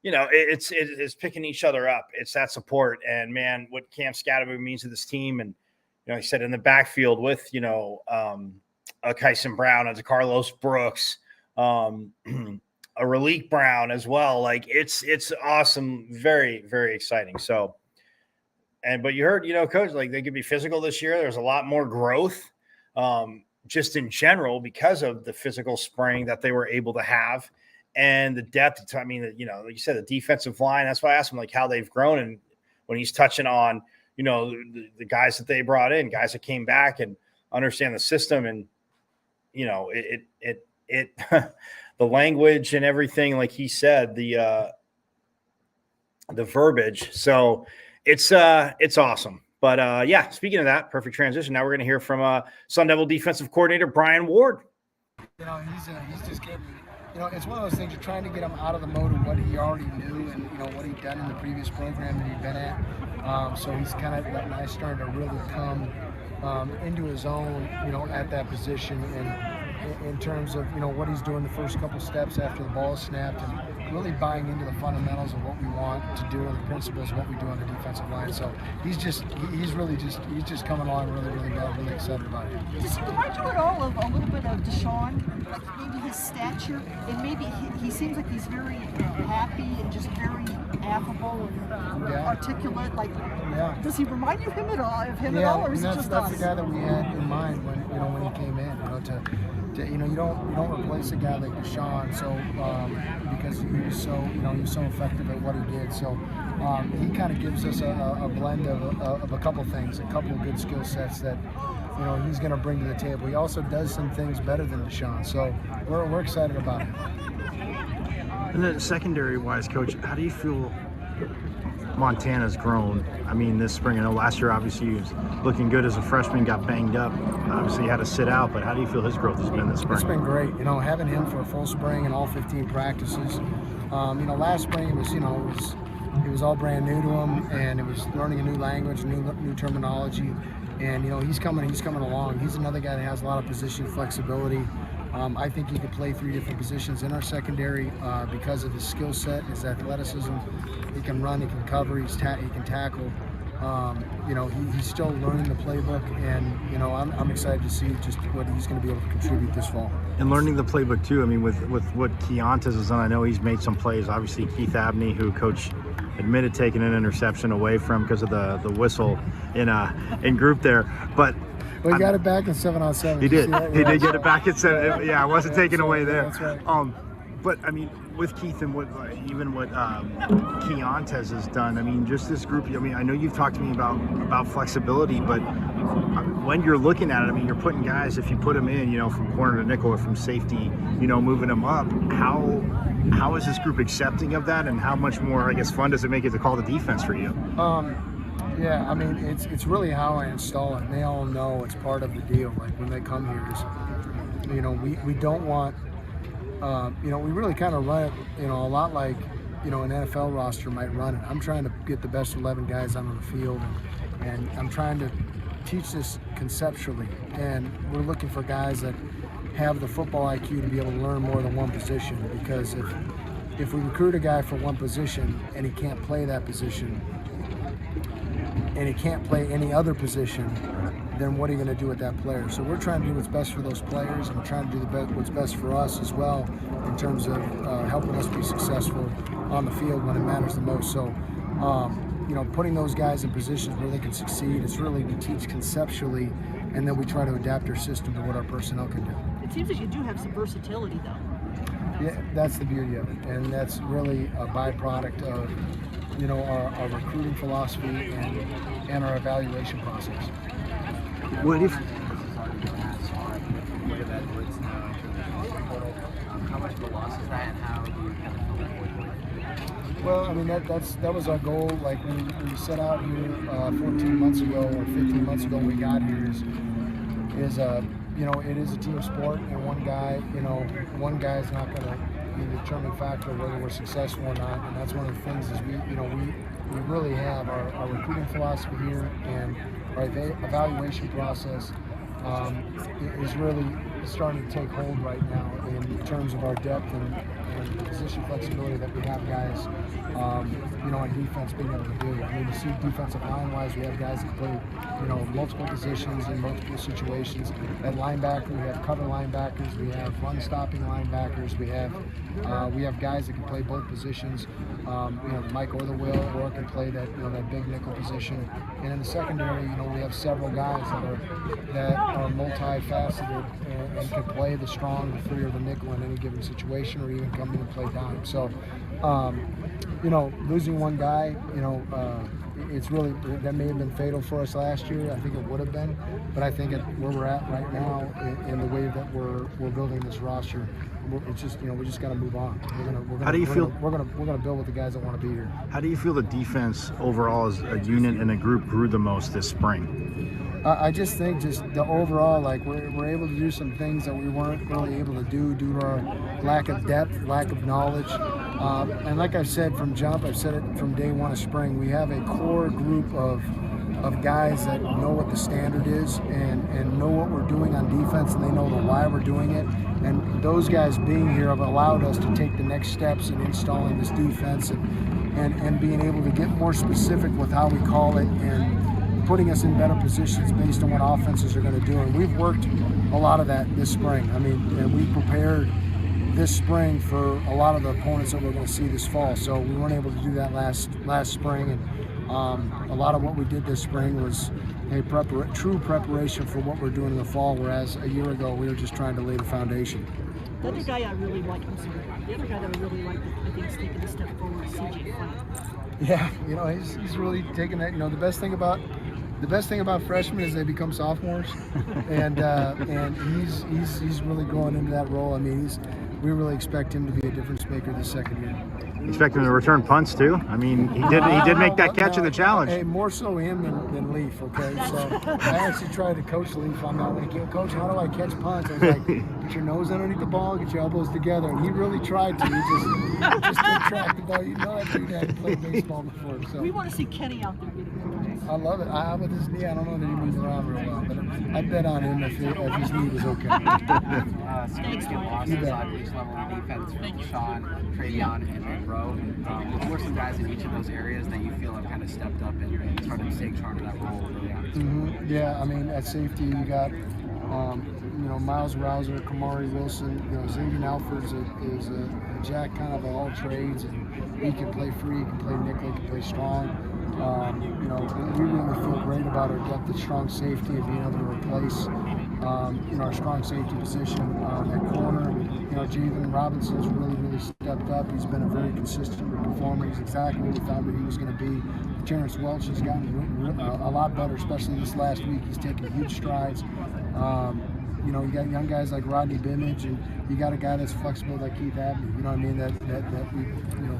you know, it's picking each other up. It's that support. And, man, what Cam Scatterby means to this team. And, you know, he said in the backfield with, you know, a Kyson Brown and a Carlos Brooks, a Raleek Brown as well. Like it's awesome. Very, very exciting. So, but you heard, you know, coach, like they could be physical this year. There's a lot more growth, just in general because of the physical spring that they were able to have and the depth. I mean, you know, like you said, the defensive line, that's why I asked him like how they've grown. And when he's touching on, you know, the guys that they brought in, guys that came back and understand the system and, you know, the language and everything, like he said, the verbiage. So it's awesome. But yeah, speaking of that, perfect transition. Now we're going to hear from Sun Devil defensive coordinator Brian Ward. You know, he's just getting, you know, it's one of those things you're trying to get him out of the mode of what he already knew and, you know, what he'd done in the previous program that he'd been at. So he's kind of, that nice starting to really come into his own, you know, at that position. And in terms of what he's doing the first couple steps after the ball is snapped, and really buying into the fundamentals of what we want to do and the principles of what we do on the defensive line. So he's just coming along really well. Really excited about it. Does he remind you at all of a little bit of Deshaun? Like maybe his stature, and maybe he seems like he's very happy and just very affable and articulate. Like, does he remind you of him at all, or is it just that's us? the guy that we had in mind when he came in. You don't replace a guy like Deshaun, so because he was so effective at what he did. So he kind of gives us a blend of a couple things, a couple of good skill sets that he's going to bring to the table. He also does some things better than Deshaun, so we're excited about it. And then secondary-wise, Coach, how do you feel Montana's grown? I mean, this spring, I know last year obviously he was looking good as a freshman, got banged up. Obviously he had to sit out, but how do you feel his growth has been this spring? It's been great. Having him for a full spring and all 15 practices. Last spring it was all brand new to him, and it was learning a new language, new terminology. And he's coming along. He's another guy that has a lot of position flexibility. I think he could play 3 different positions in our secondary because of his skill set, his athleticism. He can run, he can cover, he can tackle. He's still learning the playbook, and I'm excited to see just what he's going to be able to contribute this fall. And learning the playbook too. I mean, with what Keontae has done, I know he's made some plays. Obviously, Keith Abney, who Coach admitted taking an interception away from because of the whistle in group there, but. Well, he got it back in 7-on-7. He did. He did get it back at 7. Yeah, it wasn't taken away there. That's right. But I mean, with Keith and what Keontae has done, I mean, just this group. I mean, I know you've talked to me about flexibility, but when you're looking at it, I mean, you're putting guys. If you put them in, from corner to nickel or from safety, moving them up. How is this group accepting of that, and how much more, I guess, fun does it make it to call the defense for you? Yeah, I mean, it's really how I install it. And they all know it's part of the deal. Like when they come here, we don't want, we really kind of run it, a lot like, an NFL roster might run it. I'm trying to get the best 11 guys out on the field, and I'm trying to teach this conceptually. And we're looking for guys that have the football IQ to be able to learn more than one position. Because if we recruit a guy for one position and he can't play that position, and he can't play any other position, then what are you going to do with that player? So we're trying to do what's best for those players, and we're trying to do what's best for us as well in terms of helping us be successful on the field when it matters the most. So, putting those guys in positions where they can succeed, it's really we teach conceptually, and then we try to adapt our system to what our personnel can do. It seems like you do have some versatility, though. Yeah, that's the beauty of it, and that's really a byproduct of our recruiting philosophy and our evaluation process. What if? How much of a loss is that, and how do you kind of avoid? Well, I mean that was our goal. Like when we set out here 14 months ago or 15 months ago when we got here is it is a team sport, and one guy is not going to be the determining factor whether we're successful or not. And that's one of the things is we really have our recruiting philosophy here, and our evaluation process is really starting to take hold right now in terms of our depth and the position flexibility that we have guys, on defense being able to do. I mean, you see defensive line-wise, we have guys that play, multiple positions in multiple situations. At linebacker, we have cover linebackers, we have run-stopping linebackers, we have guys that can play both positions. Mike or the Will, or can play that big nickel position. And in the secondary, we have several guys that are multifaceted and can play the strong, the free, or the nickel in any given situation, or even come in and play dime. So, losing one guy, it's really, that may have been fatal for us last year. I think it would have been, but I think where we're at right now, in the way that we're building this roster, it's just we just got to move on. How do you feel? We're gonna build with the guys that want to be here. How do you feel the defense overall as a unit and a group grew the most this spring? I just think the overall, like we're able to do some things that we weren't really able to do due to our lack of depth, lack of knowledge. And like I've said from jump, I've said it from day one of spring, we have a core group of of guys that know what the standard is and know what we're doing on defense, and they know the why we're doing it. And those guys being here have allowed us to take the next steps in installing this defense and being able to get more specific with how we call it and putting us in better positions based on what offenses are going to do. And we've worked a lot of that this spring. I mean, and we prepared this spring for a lot of the opponents that we're going to see this fall. So we weren't able to do that last spring, and a lot of what we did this spring was a true preparation for what we're doing in the fall, whereas a year ago we were just trying to lay the foundation. The other guy I really like, the other guy that I really like that I think is taking a step forward is CJ Flynn. Yeah, you know, he's really taking that. You know, the best thing about freshmen is they become sophomores, and he's really growing into that role. I mean, we really expect him to be a difference maker this second year. Expect him to return punts too. I mean, he did make that catch in the challenge. Hey, more so him than Leaf. Okay, so I actually tried to coach Leaf on that one. Coach, how do I catch punts? I was like, get your nose underneath the ball, get your elbows together, and he really tried to. He just didn't track the ball. You know that dude hadn't played baseball before. So we want to see Kenny out there getting punts. I love it. With his knee, I don't know that he moves around real well, but I bet on him if his knee was okay. Speaking of losses on each level of defense, Sean, Travion, and Rowe, who are some guys in each of those areas that you feel have kind of stepped up and started to take charge of that role early on? Yeah, I mean, at safety, you got Miles Rouser, Kamari Wilson, Xavier Alford is a jack kind of all trades, and he can play free, he can play nickel, he can play strong. We really feel great about our depth at strong safety and being able to replace our strong safety position at corner. Javen Robinson's really stepped up. He's been a very consistent performer. He's exactly what we thought that he was going to be. Terrence Welch has gotten a lot better, especially this last week. He's taken huge strides. You got young guys like Rodney Bimage, and you got a guy that's flexible like Keith Abney. You know what I mean? That we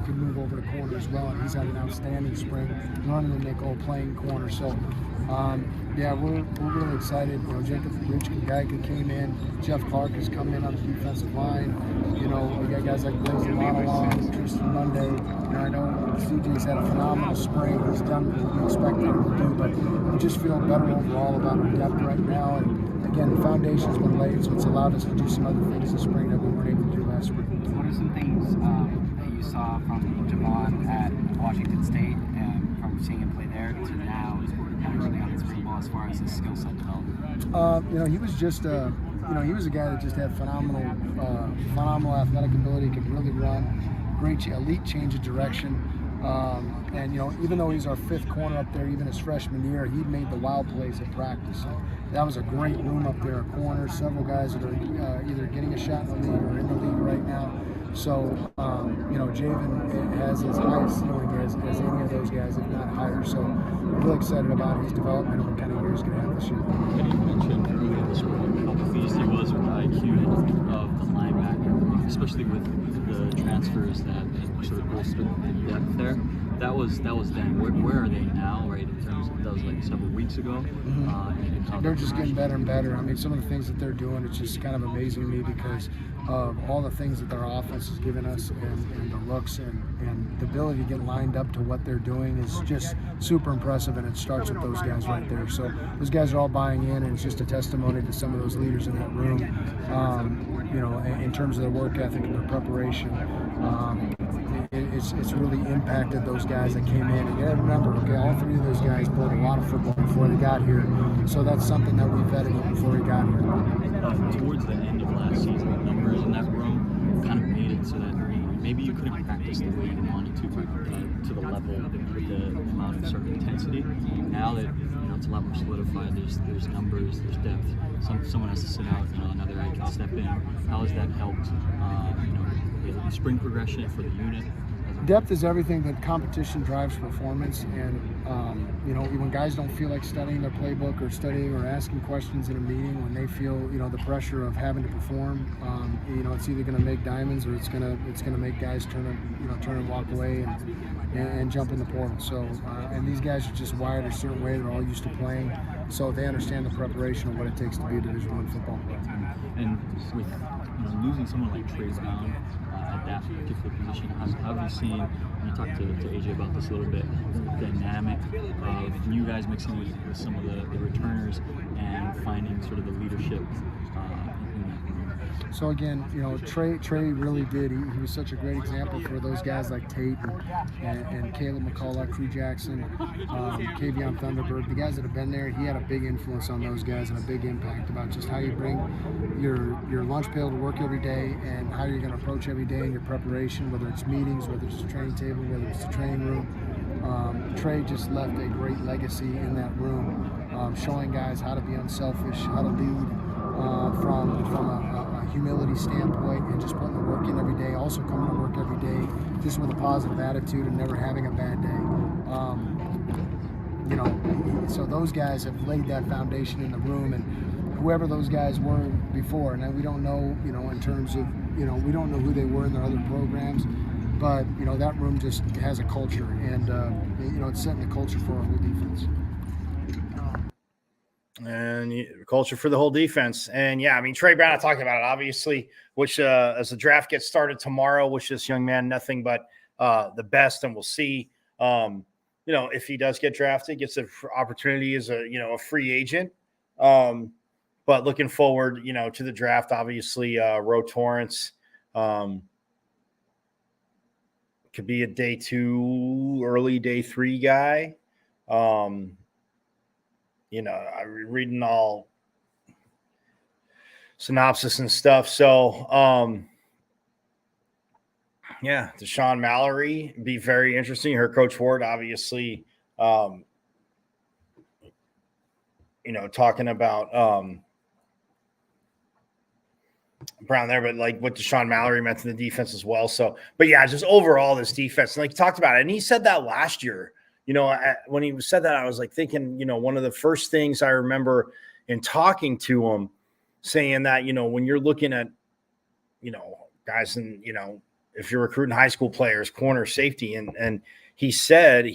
could move over to corner as well. And he's had an outstanding spring running the nickel, playing corner. So we're really excited. Jacob Richkin came in. Jeff Clark has come in on the defensive line. We got guys like Blaze Monalong, Tristan Monday. I know CJ's had a phenomenal spring. He's done what we expected him to do, but we just feel better overall about our depth right now. And again, the foundation's been laid, so it's allowed us to do some other things this spring that we weren't able to do last spring. What are some things that you saw from Javon at Washington State and from seeing him play there to now kind of early on in spring ball as far as his skill set development? He was just he was a guy that just had phenomenal athletic ability, could really run, great elite change of direction. And even though he's our fifth corner up there, even his freshman year, he made the wild plays at practice. So that was a great room up there at corner. Several guys that are either getting a shot in the league or in the league right now. So Javen has as high a ceiling as any of those guys, if not higher. So we're really excited about his development and what kind of year he's going to have this year. You mentioned earlier this morning how pleased he was with the IQ of the linebacker, especially with the transfers that sort of bolstered the depth there. That was then. Where are they now, right, in terms of that was like several weeks ago? They're just getting better and better. I mean, some of the things that they're doing, it's just kind of amazing to me because of all the things that their offense has given us and the looks and the ability to get lined up to what they're doing is just super impressive, and it starts with those guys right there. So those guys are all buying in, and it's just a testimony to some of those leaders in that room, in terms of their work ethic and their preparation. It's really impacted those guys that came in. And you got to remember, all three of those guys played a lot of football before they got here. So that's something that we vetted before he got here. Towards the end of last season, the numbers in that room kind of made it so that maybe you couldn't practice the way you wanted to the level with the amount of sort of intensity. Now that it's a lot more solidified, there's numbers, there's depth. Someone has to sit out, another guy can step in. How has that helped? Spring progression for the unit. Depth is everything. That competition drives performance, and when guys don't feel like studying their playbook or studying or asking questions in a meeting, when they feel the pressure of having to perform, it's either going to make diamonds or it's going to make guys turn and walk away and jump in the portal. So and these guys are just wired a certain way. They're all used to playing, so they understand the preparation of what it takes to be a Division I football player. And with losing someone like Trey Brown at that particular position, how have you seen you talked to AJ about this a little bit, dynamic of you guys mixing with some of the returners and finding sort of the leadership in that room. So again, Trey really did. He was such a great example for those guys like Tate and Caleb McCullough, Crew Jackson, Kavion Thunderbird, the guys that have been there. He had a big influence on those guys and a big impact about just how you bring your lunch pail to work every day and how you're going to approach every day in your preparation, whether it's meetings, whether it's a training table, whether it's the training room. Trey just left a great legacy in that room, showing guys how to be unselfish, how to lead from a humility standpoint, and just putting the work in every day, also coming to work every day just with a positive attitude and never having a bad day. So those guys have laid that foundation in the room, and whoever those guys were before, and we don't know, in terms of, we don't know who they were in their other programs, but, that room just has a culture, and, it's setting the culture for our whole defense. And culture for the whole defense. And yeah, I mean, Trey Brown, I talked about it, obviously, which as the draft gets started tomorrow, wish this young man nothing but the best. And we'll see, if he does get drafted, gets an opportunity as a free agent. But looking forward, to the draft, obviously, Ro Torrance could be a day 2, early day 3 guy. I'm reading all synopsis and stuff. So, Deshaun Mallory be very interesting. Her Coach Ward, obviously, talking about Brown there, but like what Deshaun Mallory meant to the defense as well. So, but yeah, just overall this defense, like you talked about it, and he said that last year. When he said that, I was like thinking, one of the first things I remember in talking to him saying that, when you're looking at, guys and, if you're recruiting high school players, corner, safety, and he said,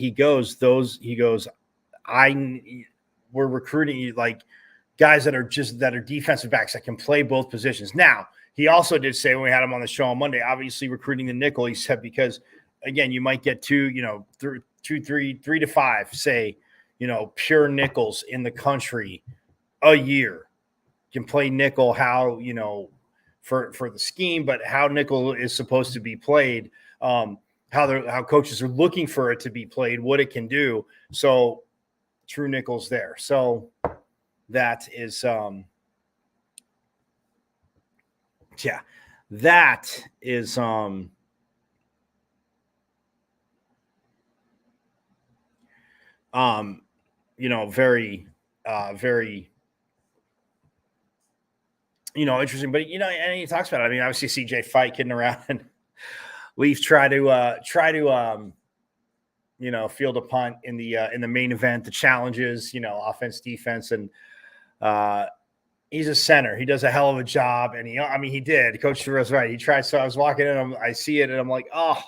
we're recruiting like guys that are defensive backs that can play both positions. Now, he also did say when we had him on the show on Monday, obviously recruiting the nickel, he said, because again, you might get 3 to 5, say, pure nickels in the country a year can play nickel, how, for the scheme, but how nickel is supposed to be played, how coaches are looking for it to be played, what it can do. So true nickels there. So that is, very, very, interesting, but, and he talks about it. I mean, obviously CJ Fight kidding around and Leaf try to field a punt in the main event, the challenges, offense, defense. And he's a center. He does a hell of a job. And he did. Coach was right. He tried. So I was walking in, I see it and I'm like, oh,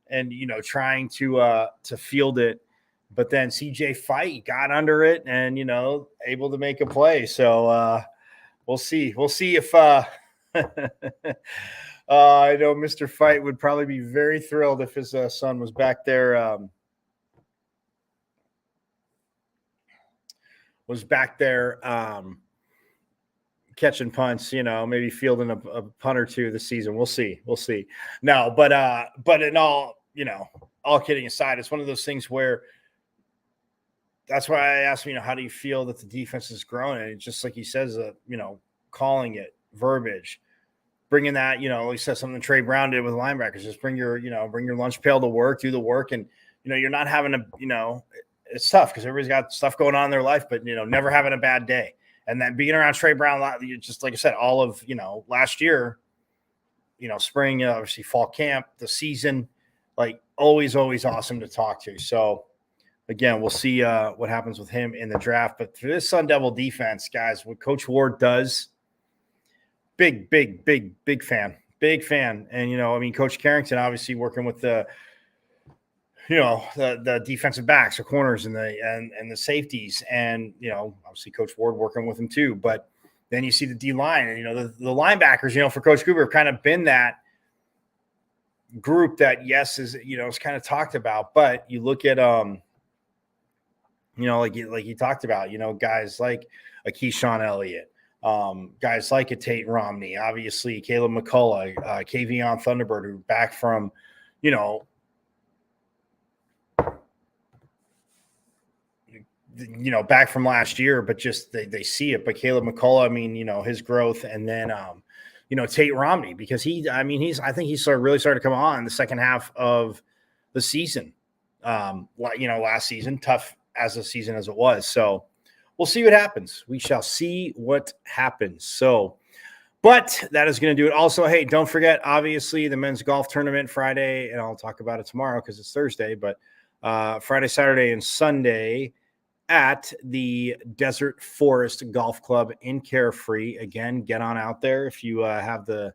and, trying to field it. But then CJ Fight got under it and, able to make a play. So we'll see. We'll see if I know Mr. Fight would probably be very thrilled if his son was back there. Catching punts, maybe fielding a punt or two this season. We'll see. No, but in all, all kidding aside, it's one of those things where that's why I asked him, how do you feel that the defense is growing? And it's just like he says, calling it, verbiage, bringing that, he says something Trey Brown did with linebackers, just bring your lunch pail to work, do the work. And, you're not having it's tough because everybody's got stuff going on in their life, but, never having a bad day. And then being around Trey Brown, just like I said, all of, last year, spring, obviously fall camp, the season, like always awesome to talk to. So again, we'll see what happens with him in the draft. But for this Sun Devil defense, guys, what Coach Ward does, big fan. And, Coach Carrington obviously working with the defensive backs or corners and the safeties, and obviously Coach Ward working with them too. But then you see the D line, and the linebackers, for Coach Cooper have kind of been that group that, yes, is, is kind of talked about, but you look at, like you talked about, guys like a Keyshawn Elliott, guys like a Tate Romney, obviously Caleb McCullough, Kavion Thunderbird, who back from, back from last year, but just they see it. But Caleb McCullough, I mean, his growth, and then Tate Romney, because I think he really started to come on in the second half of the season. Last season, tough as a season as it was. So we'll see what happens. We shall see what happens. So, but that is going to do it. Also, hey, don't forget, obviously, the men's golf tournament Friday, and I'll talk about it tomorrow because it's Thursday, but Friday, Saturday, and Sunday at the Desert Forest Golf Club in Carefree. Again, get on out there if you have the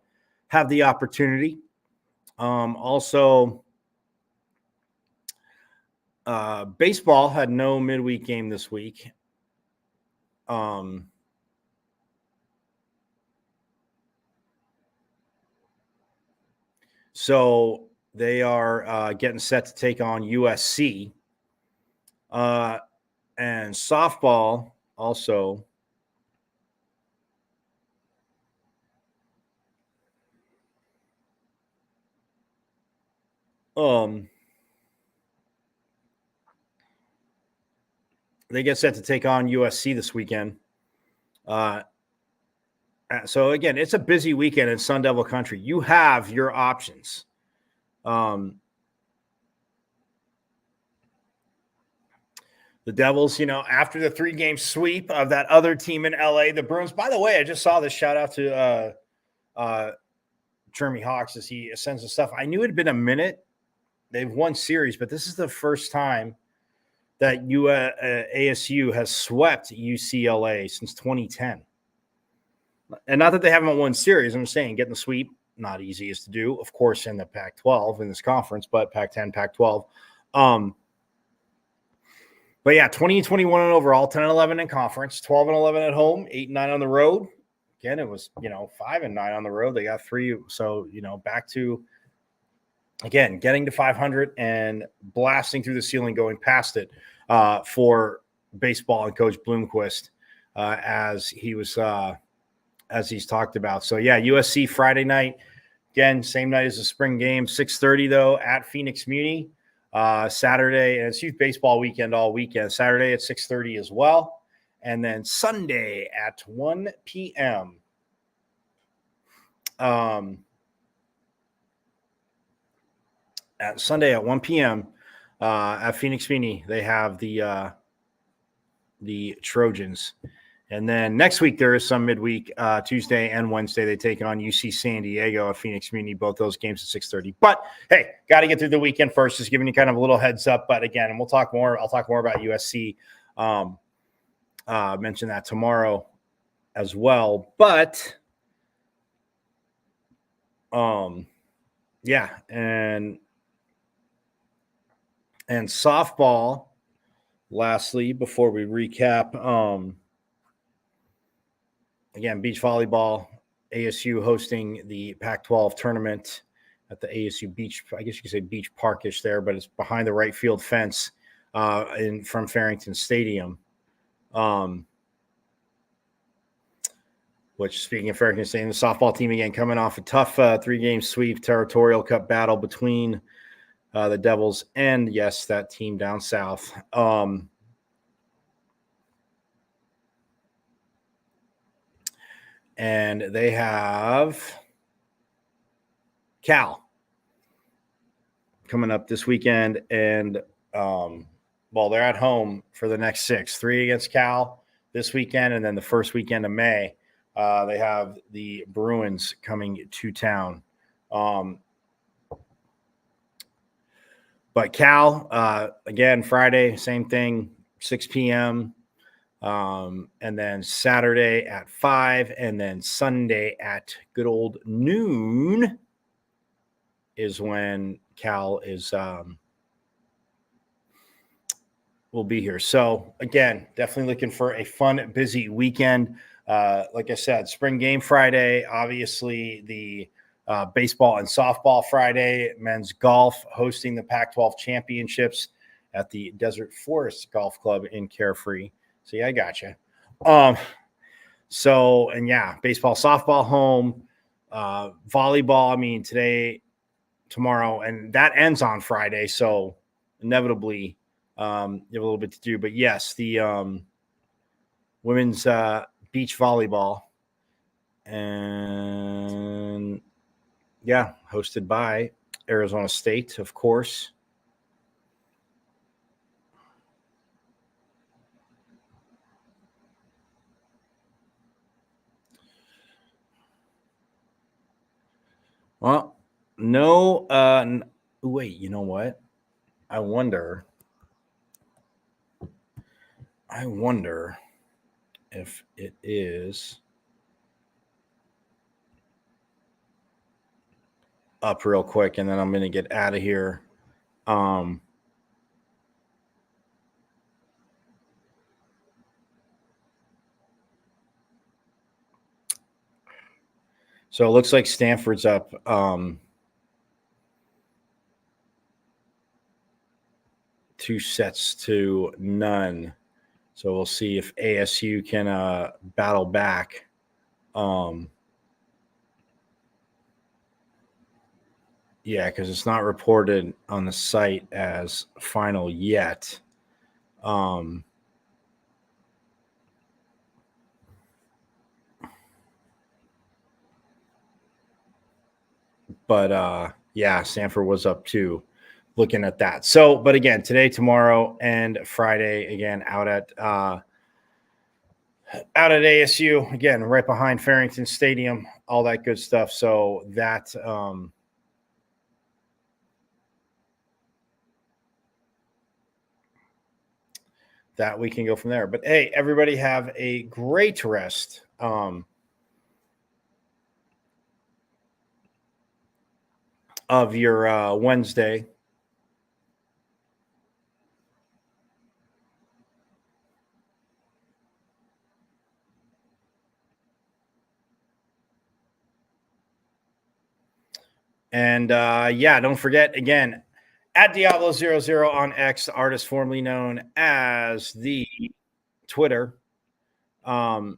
opportunity. Also, baseball had no midweek game this week. So they are getting set to take on USC. And softball also they get set to take on USC this weekend. So again, it's a busy weekend in Sun Devil country. You have your options. The Devils, after the 3-game sweep of that other team in LA, the Bruins. By the way, I just saw this. Shout out to Jeremy Hawks as he sends the stuff. I knew it had been a minute. They've won series, but this is the first time that ASU has swept UCLA since 2010. And not that they haven't won series. I'm saying getting the sweep, not easiest to do, of course, in the Pac-12 in this conference, but Pac-10, Pac-12. But yeah, 20-21 overall, 10-11 in conference, 12-11 at home, 8-9 on the road. Again, it was 5-9 on the road. They got 3, so back to again getting to 500 and blasting through the ceiling, going past it for baseball and Coach Bloomquist as he's talked about. So yeah, USC Friday night, again same night as the spring game, 6:30 though at Phoenix Muni. Saturday, and it's youth baseball weekend all weekend. Saturday at 6:30 as well. And then Sunday at 1 p.m. At Sunday at 1 p.m. At Phoenix Muni, they have the Trojans. And then next week, there is some midweek, Tuesday and Wednesday. They take on UC San Diego at Phoenix Muni, both those games at 6:30. But, hey, got to get through the weekend first, just giving you kind of a little heads up. But, again, and I'll talk more about USC. Mention that tomorrow as well. But, yeah, and softball, lastly, before we recap, again, beach volleyball, ASU hosting the Pac-12 tournament at the ASU Beach. I guess you could say Beach Parkish there, but it's behind the right field fence from Farrington Stadium. Which, speaking of Farrington Stadium, the softball team again coming off a tough 3-game sweep, territorial cup battle between the Devils and, yes, that team down south. And they have Cal coming up this weekend. And, they're at home for the next 6. 3 against Cal this weekend, and then the first weekend of May, they have the Bruins coming to town. But Cal, again, Friday, same thing, 6 p.m., and then Saturday at 5, and then Sunday at good old noon is when Cal is will be here. So again, definitely looking for a fun, busy weekend. Like I said, spring game Friday, obviously the baseball and softball Friday, men's golf hosting the Pac-12 championships at the Desert Forest Golf Club in Carefree. So yeah, I got you. And yeah, baseball, softball home, volleyball. I mean, today, tomorrow, and that ends on Friday. So inevitably, you have a little bit to do. But yes, the women's beach volleyball, and yeah, hosted by Arizona State, of course. Well, no, wait, you know what? I wonder if it is up real quick, and then I'm going to get out of here. So it looks like Stanford's up 2-0. So we'll see if ASU can battle back. Yeah, because it's not reported on the site as final yet. But yeah, Stanford was up 2. Looking at that. So, but again, today, tomorrow, and Friday, again, out at ASU, again, right behind Farrington Stadium, all that good stuff. So that that we can go from there. But hey, everybody have a great rest. Of your Wednesday. And yeah, don't forget, again, at Diablo00 on X, the artist formerly known as the Twitter. You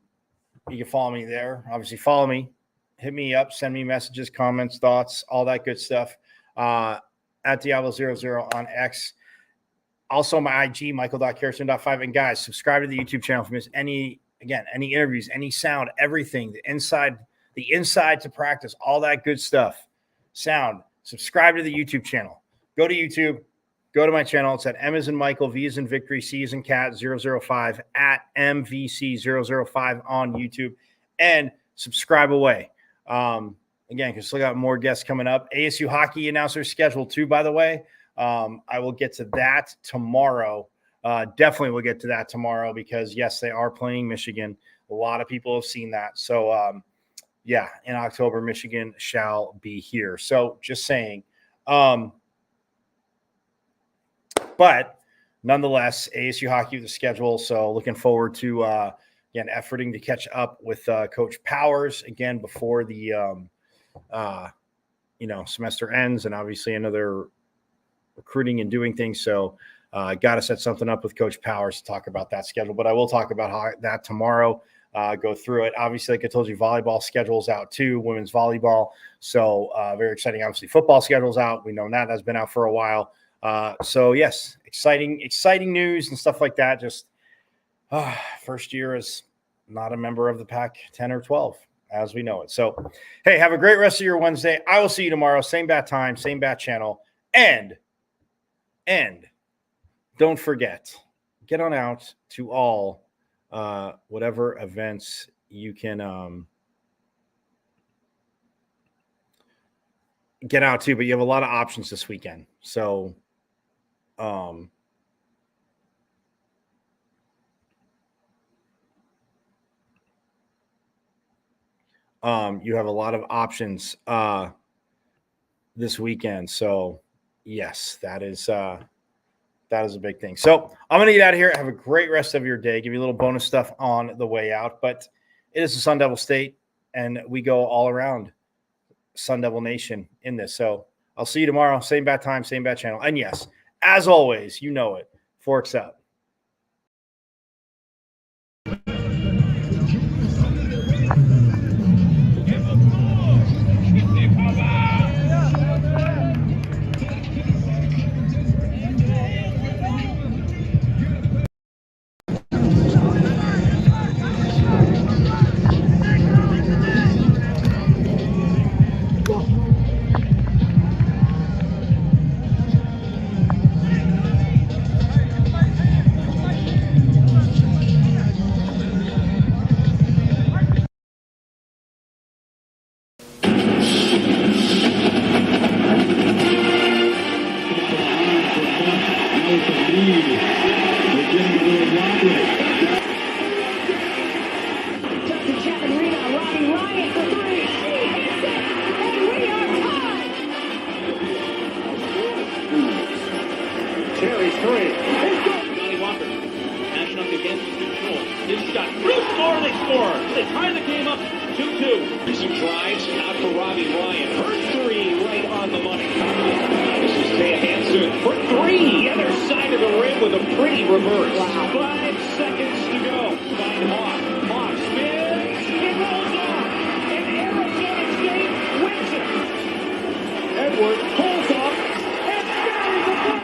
can follow me there. Obviously, follow me. Hit me up. Send me messages, comments, thoughts, all that good stuff. At Diablo00 on X. Also, my IG, michael.carrison.5. And guys, subscribe to the YouTube channel for any interviews, any sound, everything, the inside to practice, all that good stuff. Sound. Subscribe to the YouTube channel. Go to YouTube. Go to my channel. It's at M as in Michael, V as in Victory, C as in Cat 005 at MVC005 on YouTube, and subscribe away. Again, because we got more guests coming up. ASU hockey announcer schedule too, by the way. I will get to that tomorrow. Definitely will get to that tomorrow because yes, they are playing Michigan. A lot of people have seen that. So yeah, in October, Michigan shall be here. So just saying. But nonetheless, ASU hockey with the schedule. So looking forward to again efforting to catch up with Coach Powers again before the semester ends, and obviously another recruiting and doing things. So got to set something up with Coach Powers to talk about that schedule. But I will talk about that tomorrow. Go through it. Obviously, like I told you, volleyball schedule's out too, women's volleyball. So very exciting. Obviously, football schedule's out. We know that's been out for a while. So yes, exciting news and stuff like that. Just first year as not a member of the Pac-10 or 12 as we know it. So, hey, have a great rest of your Wednesday. I will see you tomorrow. Same bat time, same bat channel. And don't forget, get on out to all whatever events you can get out to, but you have a lot of options this weekend. So you have a lot of options this weekend. So yes, that is a big thing. So I'm going to get out of here. Have a great rest of your day. Give you a little bonus stuff on the way out, but it is the Sun Devil State and we go all around. Sun Devil Nation in this. So I'll see you tomorrow. Same bat time, same bat channel. And yes, as always, you know it. Forks up. Carries three. Johnny Walker matching up against control. His shot. Bruce score, they score. They tie the game up 2-2. Recent drives out for Robbie Ryan. Her three right on the money. This is Taya Hansen for three. Other side of the rim with a pretty reverse. Wow. 5 seconds to go. Find Hawk. Hawk spins. It rolls off. And Arizona State wins it. Edwards pulls off. And buries the block.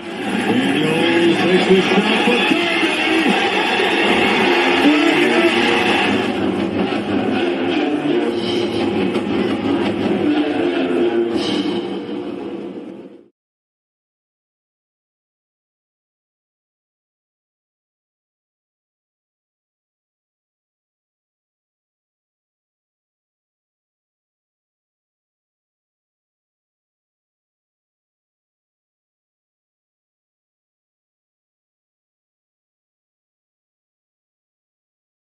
Takes his shot.